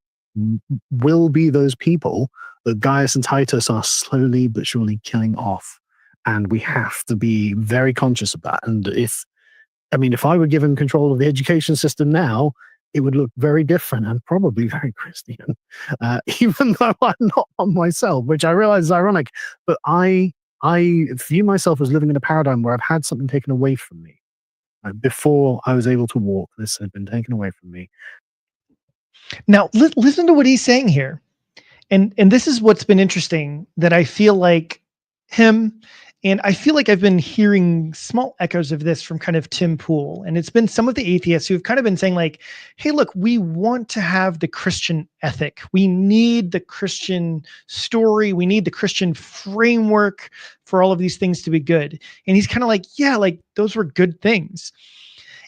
will be those people that Gaius and Titus are slowly but surely killing off. And we have to be very conscious of that. And if I were given control of the education system now, it would look very different and probably very Christian, even though I'm not one myself, which I realize is ironic. But I view myself as living in a paradigm where I've had something taken away from me. Before I was able to walk, this had been taken away from me. Now, listen to what he's saying here. And this is what's been interesting, that I feel like him, and I feel like I've been hearing small echoes of this from kind of Tim Pool. And it's been some of the atheists who've kind of been saying like, hey, look, we want to have the Christian ethic. We need the Christian story. We need the Christian framework for all of these things to be good. And he's kind of like, yeah, like those were good things.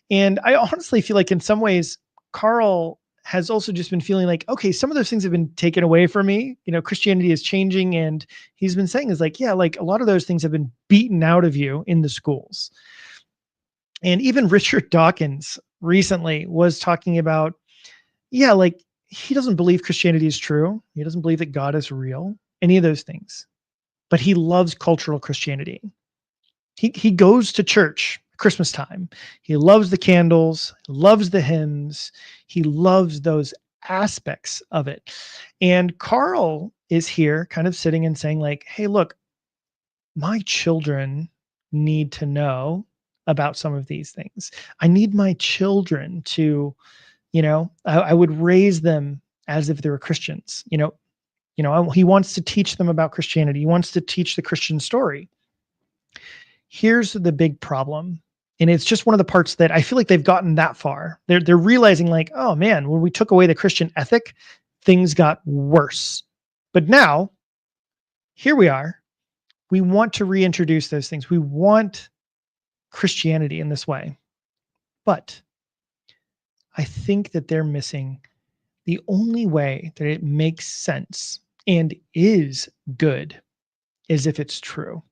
And I honestly feel like in some ways, Carl has also just been feeling like, okay, some of those things have been taken away from me. Christianity is changing. And he's been saying is like, yeah, like a lot of those things have been beaten out of you in the schools. And even Richard Dawkins recently was talking about, yeah, like he doesn't believe Christianity is true. He doesn't believe that God is real, any of those things, but he loves cultural Christianity. He goes to church Christmas time. He loves the candles, loves the hymns. He loves those aspects of it. And Carl is here kind of sitting and saying like, hey, look, my children need to know about some of these things. I need my children to, I would raise them as if they were Christians. He wants to teach them about Christianity. He wants to teach the Christian story. Here's the big problem. And it's just one of the parts that I feel like they've gotten that far. They're realizing like, oh man, when we took away the Christian ethic, things got worse. But now, here we are. We want to reintroduce those things. We want Christianity in this way. But I think that they're missing the only way that it makes sense and is good is if it's true.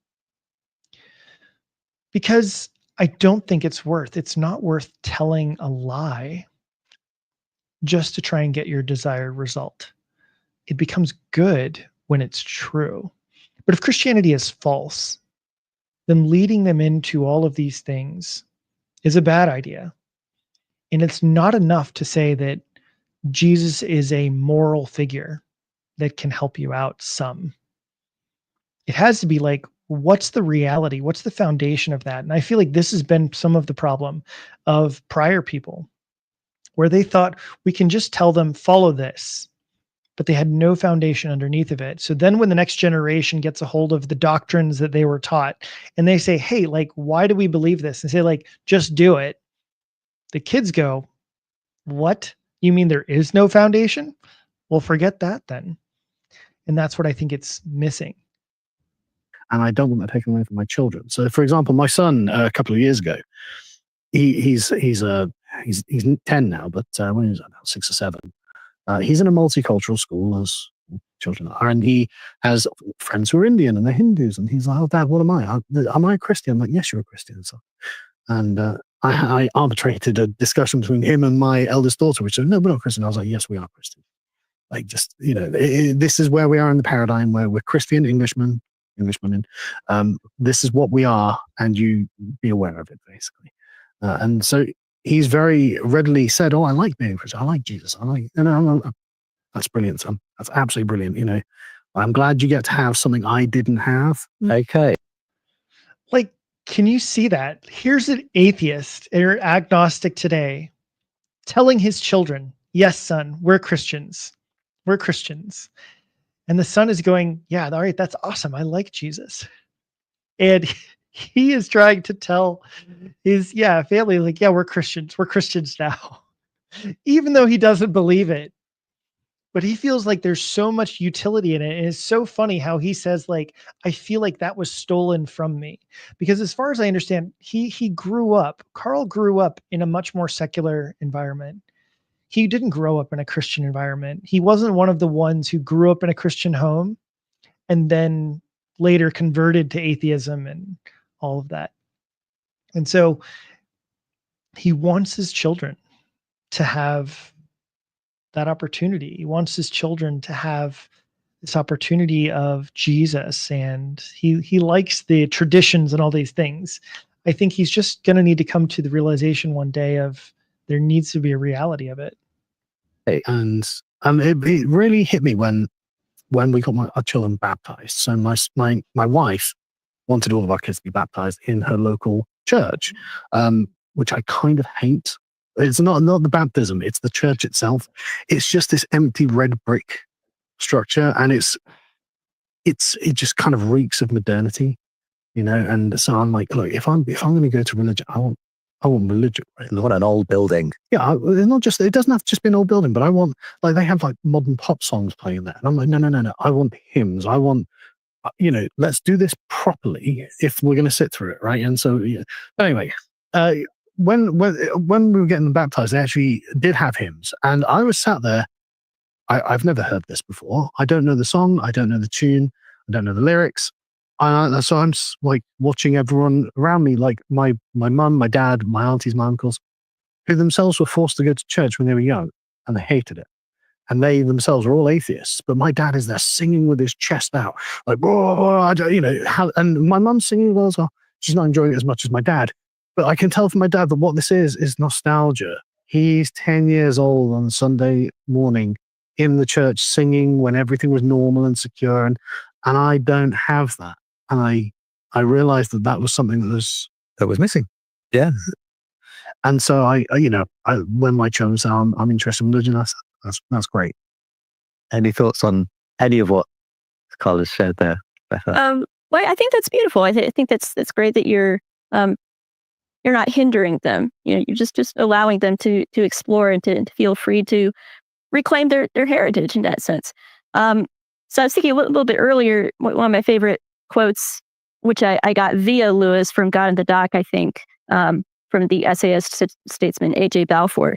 Because I don't think it's not worth telling a lie just to try and get your desired result. It becomes good when it's true. But if Christianity is false, then leading them into all of these things is a bad idea. And it's not enough to say that Jesus is a moral figure that can help you out some. It has to be like, what's the reality? What's the foundation of that? And I feel like this has been some of the problem of prior people, where they thought we can just tell them, follow this, but they had no foundation underneath of it. So then when the next generation gets a hold of the doctrines that they were taught and they say, hey, like, why do we believe this? And say like, just do it. The kids go, what? You mean there is no foundation? Well, forget that then. And that's what I think it's missing. And I don't want that taken away from my children. So, for example, my son a couple of years ago, he's 10 now, but when he was about 6 or 7, he's in a multicultural school, as children are, and he has friends who are Indian and they're Hindus, and he's like, "Oh, Dad, what am I? Am I a Christian?" I'm like, "Yes, you're a Christian." So, and I arbitrated a discussion between him and my eldest daughter, which said, "No, we're not Christian." I was like, "Yes, we are Christian." Like, just this is where we are in the paradigm where we're Christian Englishmen. This is what we are, and you be aware of it, basically. And so he's very readily said, "Oh, I like being Christian. I like Jesus. I like." That's brilliant, son. That's absolutely brilliant. I'm glad you get to have something I didn't have. Okay. Like, can you see that? Here's an atheist or agnostic today telling his children, yes, son, we're Christians. We're Christians. And the son is going, yeah, all right, that's awesome. I like Jesus. And he is trying to tell his family, like, yeah, we're Christians. We're Christians now. Even though he doesn't believe it. But he feels like there's so much utility in it. And it's so funny how he says, like, I feel like that was stolen from me. Because as far as I understand, Carl grew up in a much more secular environment. He didn't grow up in a Christian environment. He wasn't one of the ones who grew up in a Christian home and then later converted to atheism and all of that. And so he wants his children to have that opportunity. He wants his children to have this opportunity of Jesus, and he likes the traditions and all these things. I think he's just going to need to come to the realization one day of there needs to be a reality of it. And it really hit me when we got our children baptized. So my wife wanted all of our kids to be baptized in her local church, which I kind of hate. It's not the baptism; it's the church itself. It's just this empty red brick structure, and it just kind of reeks of modernity, And so I'm like, look, if I'm going to go to religion, I want religion. Right? I want an old building. Yeah, it doesn't have to just be an old building, but I want, like, they have like modern pop songs playing there, and I'm like, no. I want hymns. I want, let's do this properly if we're going to sit through it, right? And so, anyway. When we were getting them baptized, they actually did have hymns, and I was sat there. I've never heard this before. I don't know the song. I don't know the tune. I don't know the lyrics. So I'm like watching everyone around me, like my mum, my dad, my aunties, my uncles, who themselves were forced to go to church when they were young, and they hated it. And they themselves are all atheists. But my dad is there singing with his chest out, like, whoa, and my mum's singing as well. She's not enjoying it as much as my dad. But I can tell from my dad that what this is nostalgia. He's 10 years old on Sunday morning in the church singing when everything was normal and secure. And I don't have that. And I realized that was something That was missing. Yeah. And so when my children say I'm interested in religion, that's great. Any thoughts on any of what Carl has shared there, Betha? Well, I think that's beautiful. I think that's great that you're not hindering them. You're just allowing them to explore and to feel free to reclaim their heritage in that sense. So I was thinking a little bit earlier, one of my favorite quotes, which I got via Lewis from God in the Dock, I think, from the essayist statesman A.J. Balfour,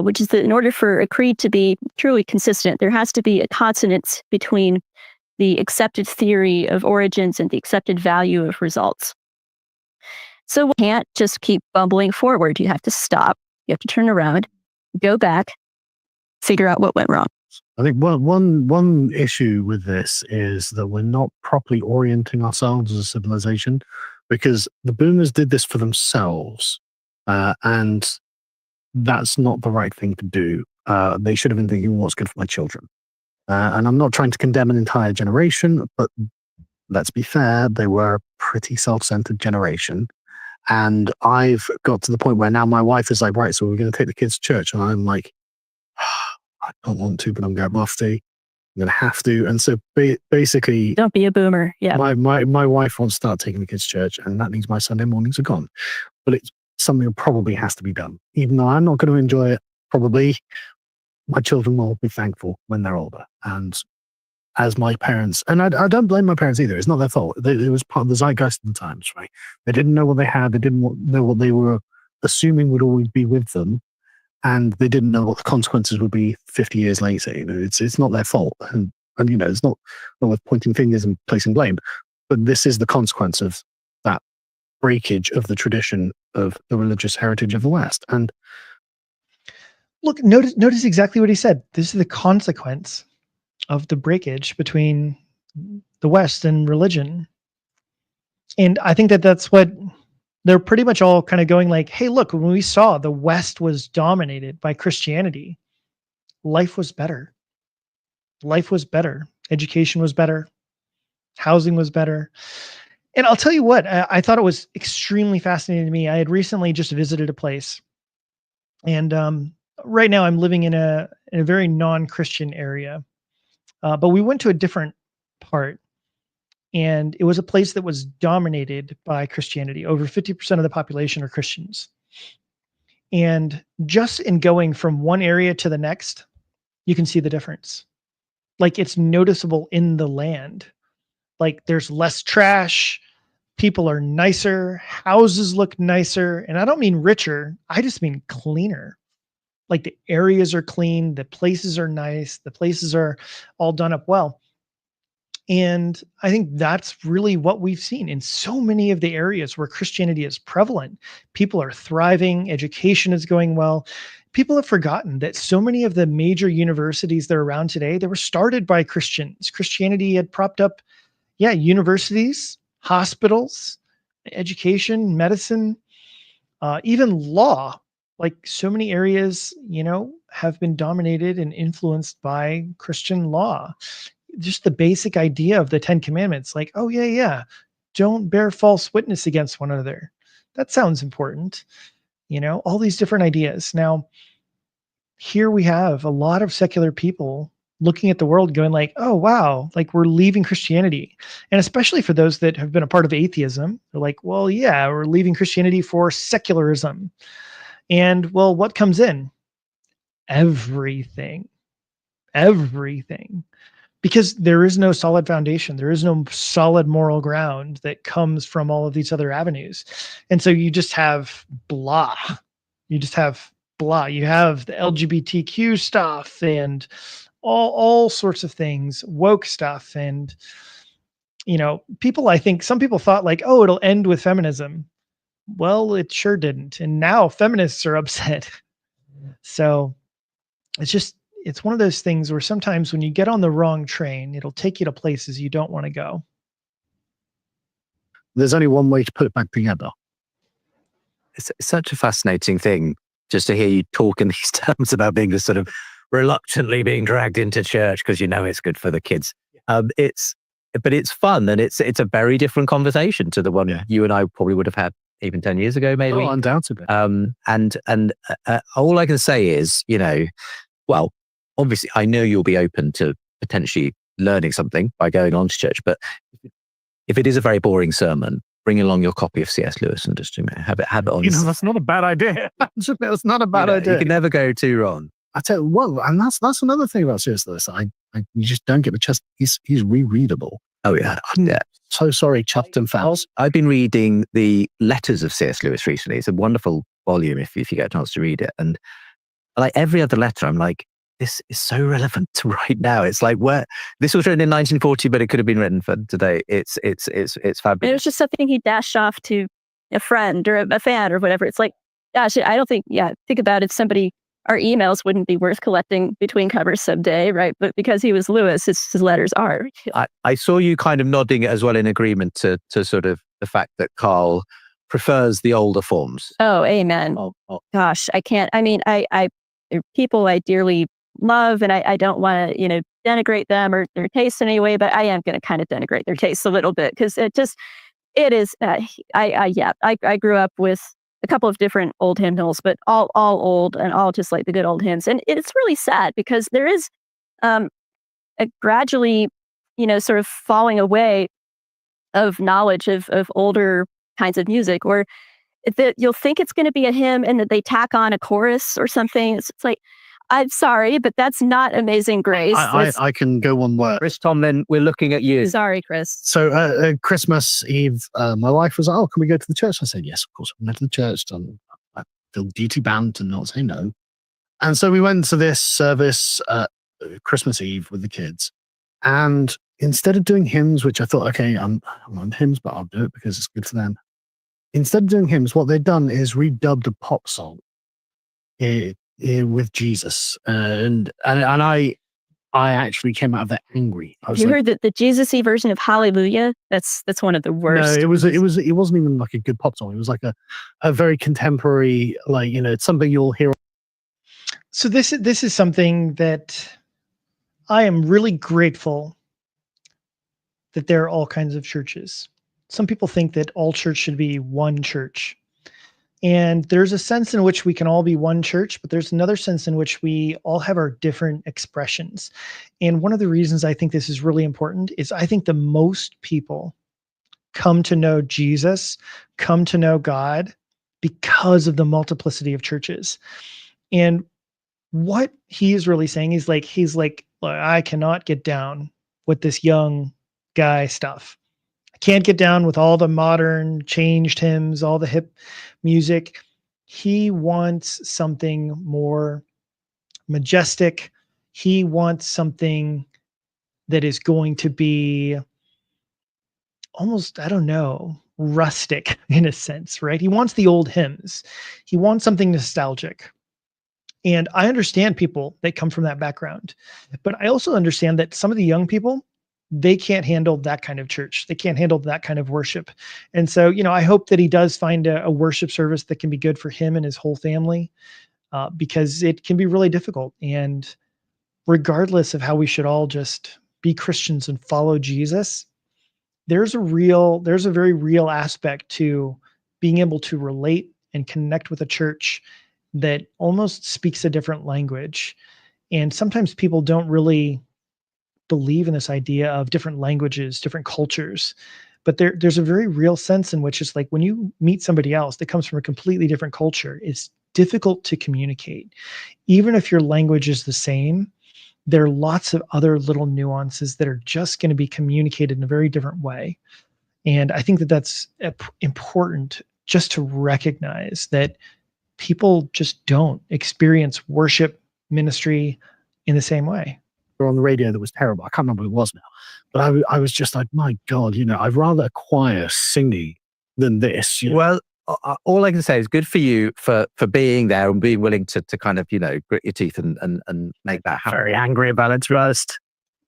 which is that in order for a creed to be truly consistent, there has to be a consonance between the accepted theory of origins and the accepted value of results. So we can't just keep bumbling forward. You have to stop. You have to turn around, go back, figure out what went wrong. I think one issue with this is that we're not properly orienting ourselves as a civilization, because the boomers did this for themselves, and that's not the right thing to do. They should have been thinking, what's good for my children? And I'm not trying to condemn an entire generation, but let's be fair, they were a pretty self-centered generation. And I've got to the point where now my wife is like, right, so we're going to take the kids to church. And I'm like, I don't want to, but I'm going to have to. I'm going to have to. And so basically, Don't be a boomer. Yeah. my wife wants to start taking the kids to church, and that means my Sunday mornings are gone. But it's something that probably has to be done. Even though I'm not going to enjoy it, probably my children will be thankful when they're older. And as my parents, and I don't blame my parents either. It's not their fault. It was part of the zeitgeist of the times, right? They didn't know what they had. They didn't know what they were assuming would always be with them. And they didn't know what the consequences would be 50 years later. It's not their fault. And it's not worth pointing fingers and placing blame. But this is the consequence of that breakage of the tradition of the religious heritage of the West. And look, notice exactly what he said. This is the consequence of the breakage between the West and religion. And I think that's what they're pretty much all kind of going like, hey, look, when we saw the West was dominated by Christianity, life was better. Life was better. Education was better. Housing was better. And I'll tell you what, I thought it was extremely fascinating to me. I had recently just visited a place, and right now I'm living in a very non-Christian area. But we went to a different part, and it was a place that was dominated by Christianity. Over 50% of the population are Christians. And just in going from one area to the next, you can see the difference. Like, it's noticeable in the land. Like, there's less trash, people are nicer, houses look nicer. And I don't mean richer, I just mean cleaner. Like, the areas are clean, the places are nice, the places are all done up well. And I think that's really what we've seen in so many of the areas where Christianity is prevalent. People are thriving, education is going well. People have forgotten that so many of the major universities that are around today, they were started by Christians. Christianity had propped up, universities, hospitals, education, medicine, even law. Like, so many areas, have been dominated and influenced by Christian law. Just the basic idea of the 10 Commandments, like, oh yeah, don't bear false witness against one another. That sounds important. All these different ideas. Now, here we have a lot of secular people looking at the world going like, oh wow, like, we're leaving Christianity. And especially for those that have been a part of atheism, they're like, well, yeah, we're leaving Christianity for secularism. And well, what comes in? Everything. Because there is no solid foundation. There is no solid moral ground that comes from all of these other avenues. And so you just have blah. You have the LGBTQ stuff and all sorts of things, woke stuff. And, some people thought like, oh, it'll end with feminism. Well, it sure didn't. And now feminists are upset. So it's one of those things where sometimes when you get on the wrong train, it'll take you to places you don't want to go. There's only one way to put it back together. It's such a fascinating thing just to hear you talk in these terms about being this sort of reluctantly being dragged into church because it's good for the kids. But it's fun, and it's a very different conversation to the one you and I probably would have had even 10 years ago, maybe. Oh, undoubtedly. And all I can say is, well, obviously, I know you'll be open to potentially learning something by going on to church, but if it is a very boring sermon, bring along your copy of C.S. Lewis and just have it on. That's not a bad idea. That's not a bad idea. You can never go too wrong. I tell you what, and that's another thing about C.S. Lewis. You just don't get the chest. He's rereadable. Oh yeah. So sorry, chuffed and fouls. I've been reading the letters of C.S. Lewis recently. It's a wonderful volume if you get a chance to read it. And like every other letter, I'm like, this is so relevant to right now. It's like, where this was written in 1940, but it could have been written for today. It's fabulous. It was just something he dashed off to a friend or a fan or whatever. It's like, gosh, I don't think, think about if our emails wouldn't be worth collecting between covers someday, right? But because he was Lewis, his letters are. I saw you kind of nodding as well in agreement to sort of the fact that Carl prefers the older forms. Oh, amen. Gosh, I can't. I mean, they're people I dearly love, and I don't want to, denigrate them or their taste in any way, but I am going to kind of denigrate their taste a little bit because it is. I grew up with a couple of different old hymnals, but all old and all just like the good old hymns, and it's really sad because there is a gradually, sort of falling away of knowledge of older kinds of music, or you'll think it's going to be a hymn and that they tack on a chorus or something. It's like, I'm sorry, but that's not Amazing Grace. I can go one word. Chris Tomlin, we're looking at you. Sorry, Chris. So Christmas Eve, my wife was like, "Oh, can we go to the church?" I said, "Yes, of course." We went to the church. I feel duty bound to not say no. And so we went to this service Christmas Eve with the kids. And instead of doing hymns, which I thought, okay, I'm on hymns, but I'll do it because it's good for them. Instead of doing hymns, what they've done is redubbed a pop song with Jesus. And I actually came out of that angry. I was you heard the Jesus-y version of Hallelujah? That's one of the worst. No, it wasn't even like a good pop song. It was like a very contemporary, it's something you'll hear. So this is something that I am really grateful that there are all kinds of churches. Some people think that all church should be one church. And there's a sense in which we can all be one church, but there's another sense in which we all have our different expressions. And one of the reasons I think this is really important is I think the most people come to know Jesus, come to know God because of the multiplicity of churches. And what he is really saying is he's like, I cannot get down with this young guy stuff. I can't get down with all the modern changed hymns, all the hip music. He wants something more majestic. He wants something that is going to be almost, I don't know, rustic in a sense, right? He wants the old hymns. He wants something nostalgic. And I understand people that come from that background, but I also understand that some of the young people, they can't handle that kind of church. They can't handle that kind of worship. And so, I hope that he does find a worship service that can be good for him and his whole family, because it can be really difficult. And regardless of how we should all just be Christians and follow Jesus, there's a very real aspect to being able to relate and connect with a church that almost speaks a different language. And sometimes people don't really believe in this idea of different languages, different cultures, but there's a very real sense in which it's like when you meet somebody else that comes from a completely different culture, it's difficult to communicate. Even if your language is the same, there are lots of other little nuances that are just going to be communicated in a very different way. And I think that that's important, just to recognize that people just don't experience worship ministry in the same way. On the radio that was terrible. I can't remember who it was now, but I was just like, my God, I'd rather a choir singing than this. Well, all I can say is good for you for being there and being willing to kind of, grit your teeth and make that happen. Very angry about it, to be honest.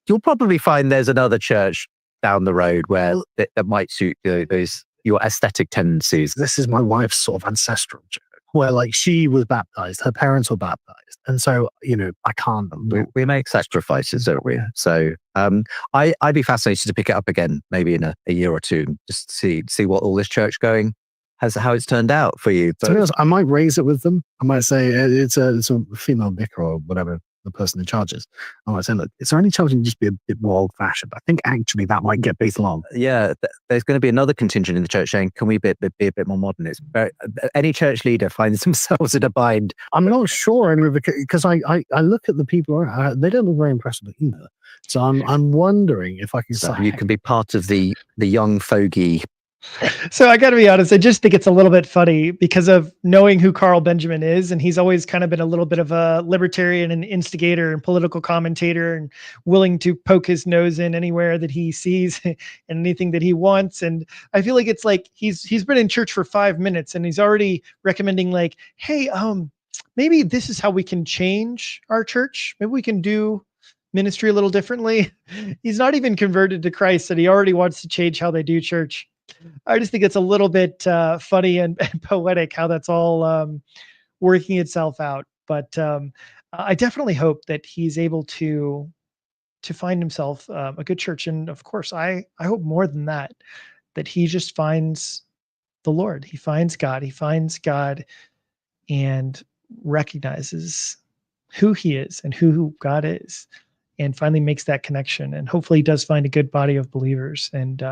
You'll probably find there's another church down the road where that might suit your aesthetic tendencies. This is my wife's sort of ancestral church, where she was baptized, her parents were baptized. And so, I can't. We make sacrifices, don't we? So I'd be fascinated to pick it up again, maybe in a year or two, just see what all this church going how it's turned out for you. To be honest, I might raise it with them. I might say it's a female vicar or whatever the person in charge is. I might say, look, is there any chance you can just be a bit more old fashioned? I think actually that might get people on. Yeah, there's going to be another contingent in the church saying, can we be a bit more modern? It's any church leader finds themselves in a bind. I'm not sure, because I look at the people, they don't look very impressive either. So I'm wondering if I can So you can be part of the young fogey. So I got to be honest, I just think it's a little bit funny because of knowing who Carl Benjamin is. And he's always kind of been a little bit of a libertarian and instigator and political commentator and willing to poke his nose in anywhere that he sees and anything that he wants. And I feel like it's like he's been in church for 5 minutes and he's already recommending hey, maybe this is how we can change our church. Maybe we can do ministry a little differently. He's not even converted to Christ and he already wants to change how they do church. I just think it's a little bit funny and poetic how that's all working itself out. But I definitely hope that he's able to find himself a good church. And of course, I hope more than that he just finds the Lord. He finds God and recognizes who he is and who God is and finally makes that connection. And hopefully he does find a good body of believers and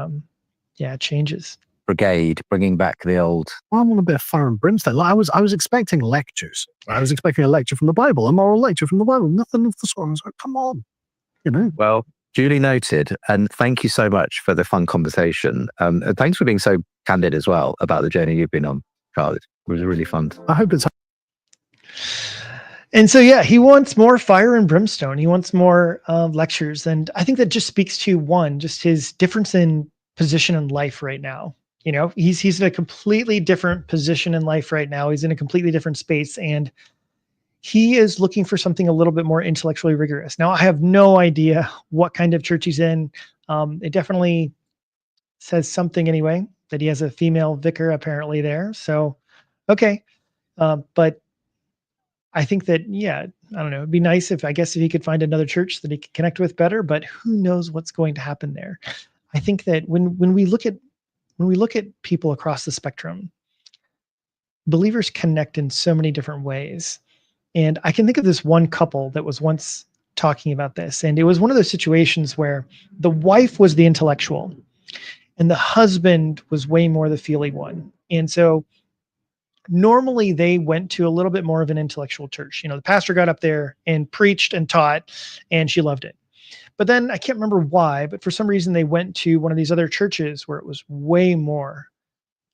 it changes. Brigade, bringing back the old. I want a bit of fire and brimstone. I was expecting lectures. I was expecting a lecture from the Bible, a moral lecture from the Bible. Nothing of the sort. I was like, come on, Well, duly noted, and thank you so much for the fun conversation. Thanks for being so candid as well about the journey you've been on, Carl. It was really fun. I hope it's. And so, he wants more fire and brimstone. He wants more lectures, and I think that just speaks to just his difference in position in life right now. He's in a completely different position in life right now. He's in a completely different space and he is looking for something a little bit more intellectually rigorous. Now I have no idea what kind of church he's in. It definitely says something anyway, that he has a female vicar apparently there. So, okay. But I think that, I don't know, it'd be nice if he could find another church that he could connect with better, but who knows what's going to happen there. I think that when we look at people across the spectrum, believers connect in so many different ways. And I can think of this one couple that was once talking about this. And it was one of those situations where the wife was the intellectual and the husband was way more the feeling one. And so normally they went to a little bit more of an intellectual church. The pastor got up there and preached and taught, and she loved it. But then I can't remember why, but for some reason they went to one of these other churches where it was way more,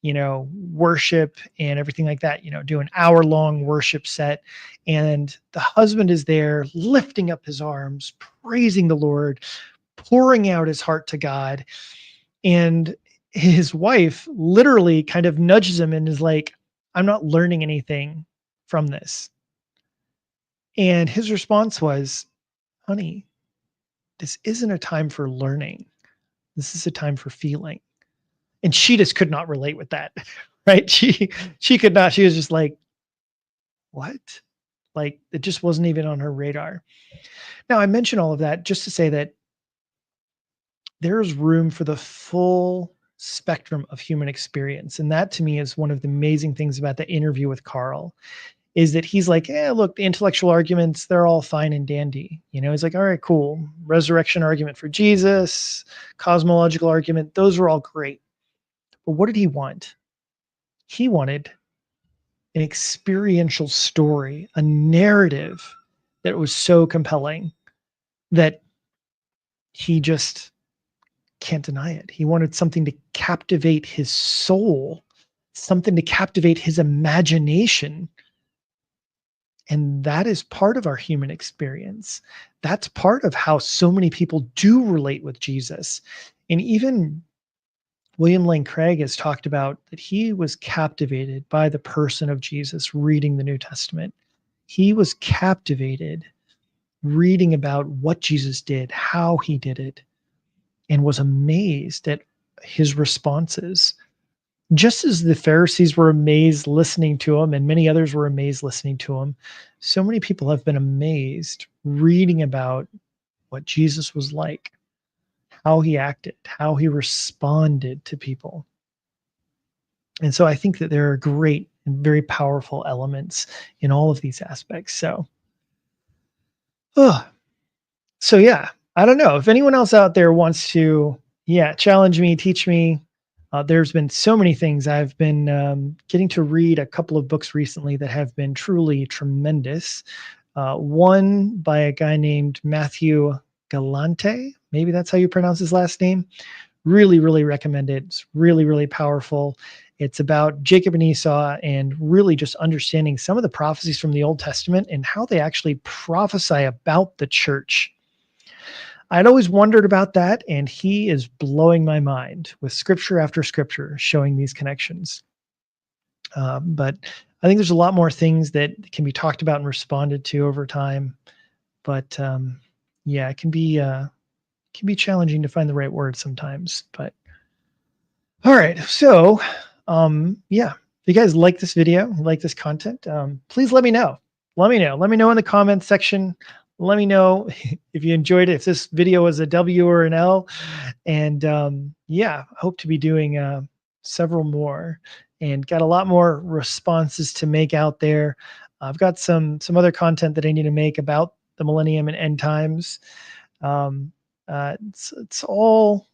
worship and everything like that, do an hour-long worship set. And the husband is there lifting up his arms, praising the Lord, pouring out his heart to God. And his wife literally kind of nudges him and is like, I'm not learning anything from this. And his response was, honey, this isn't a time for learning. This is a time for feeling. And she just could not relate with that, right? She could not. She was just like, what? Like, it just wasn't even on her radar. Now, I mention all of that just to say that there's room for the full spectrum of human experience. And that to me is one of the amazing things about the interview with Carl, is that he's like, look, the intellectual arguments, they're all fine and dandy. He's like, all right, cool. Resurrection argument for Jesus, cosmological argument, those are all great. But what did he want? He wanted an experiential story, a narrative that was so compelling that he just can't deny it. He wanted something to captivate his soul, something to captivate his imagination. And that is part of our human experience. That's part of how so many people do relate with Jesus. And even William Lane Craig has talked about that he was captivated by the person of Jesus reading the New Testament. He was captivated reading about what Jesus did, how he did it, and was amazed at his responses. Just as the Pharisees were amazed listening to him, and many others were amazed listening to him, so many people have been amazed reading about what Jesus was like, how he acted, how he responded to people. And so I think that there are great and very powerful elements in all of these aspects. So yeah, I don't know if anyone else out there wants to, challenge me, teach me. There's been so many things. I've been getting to read a couple of books recently that have been truly tremendous. One by a guy named Matthew Galante. Maybe that's how you pronounce his last name. Really, really recommend it. It's really, really powerful. It's about Jacob and Esau and really just understanding some of the prophecies from the Old Testament and how they actually prophesy about the church. I'd always wondered about that, and he is blowing my mind with scripture after scripture showing these connections. But I think there's a lot more things that can be talked about and responded to over time. But it can be challenging to find the right word sometimes. But all right, so if you guys like this video, like this content, please let me know. Let me know in the comments section. Let me know if you enjoyed it, if this video was a W or an L. And hope to be doing several more, and got a lot more responses to make out there. I've got some other content that I need to make about the millennium and end times. It's all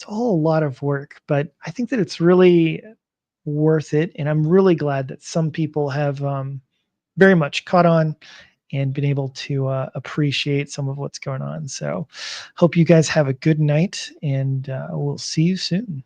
a lot of work, but I think that it's really worth it. And I'm really glad that some people have very much caught on and been able to appreciate some of what's going on. So hope you guys have a good night, and we'll see you soon.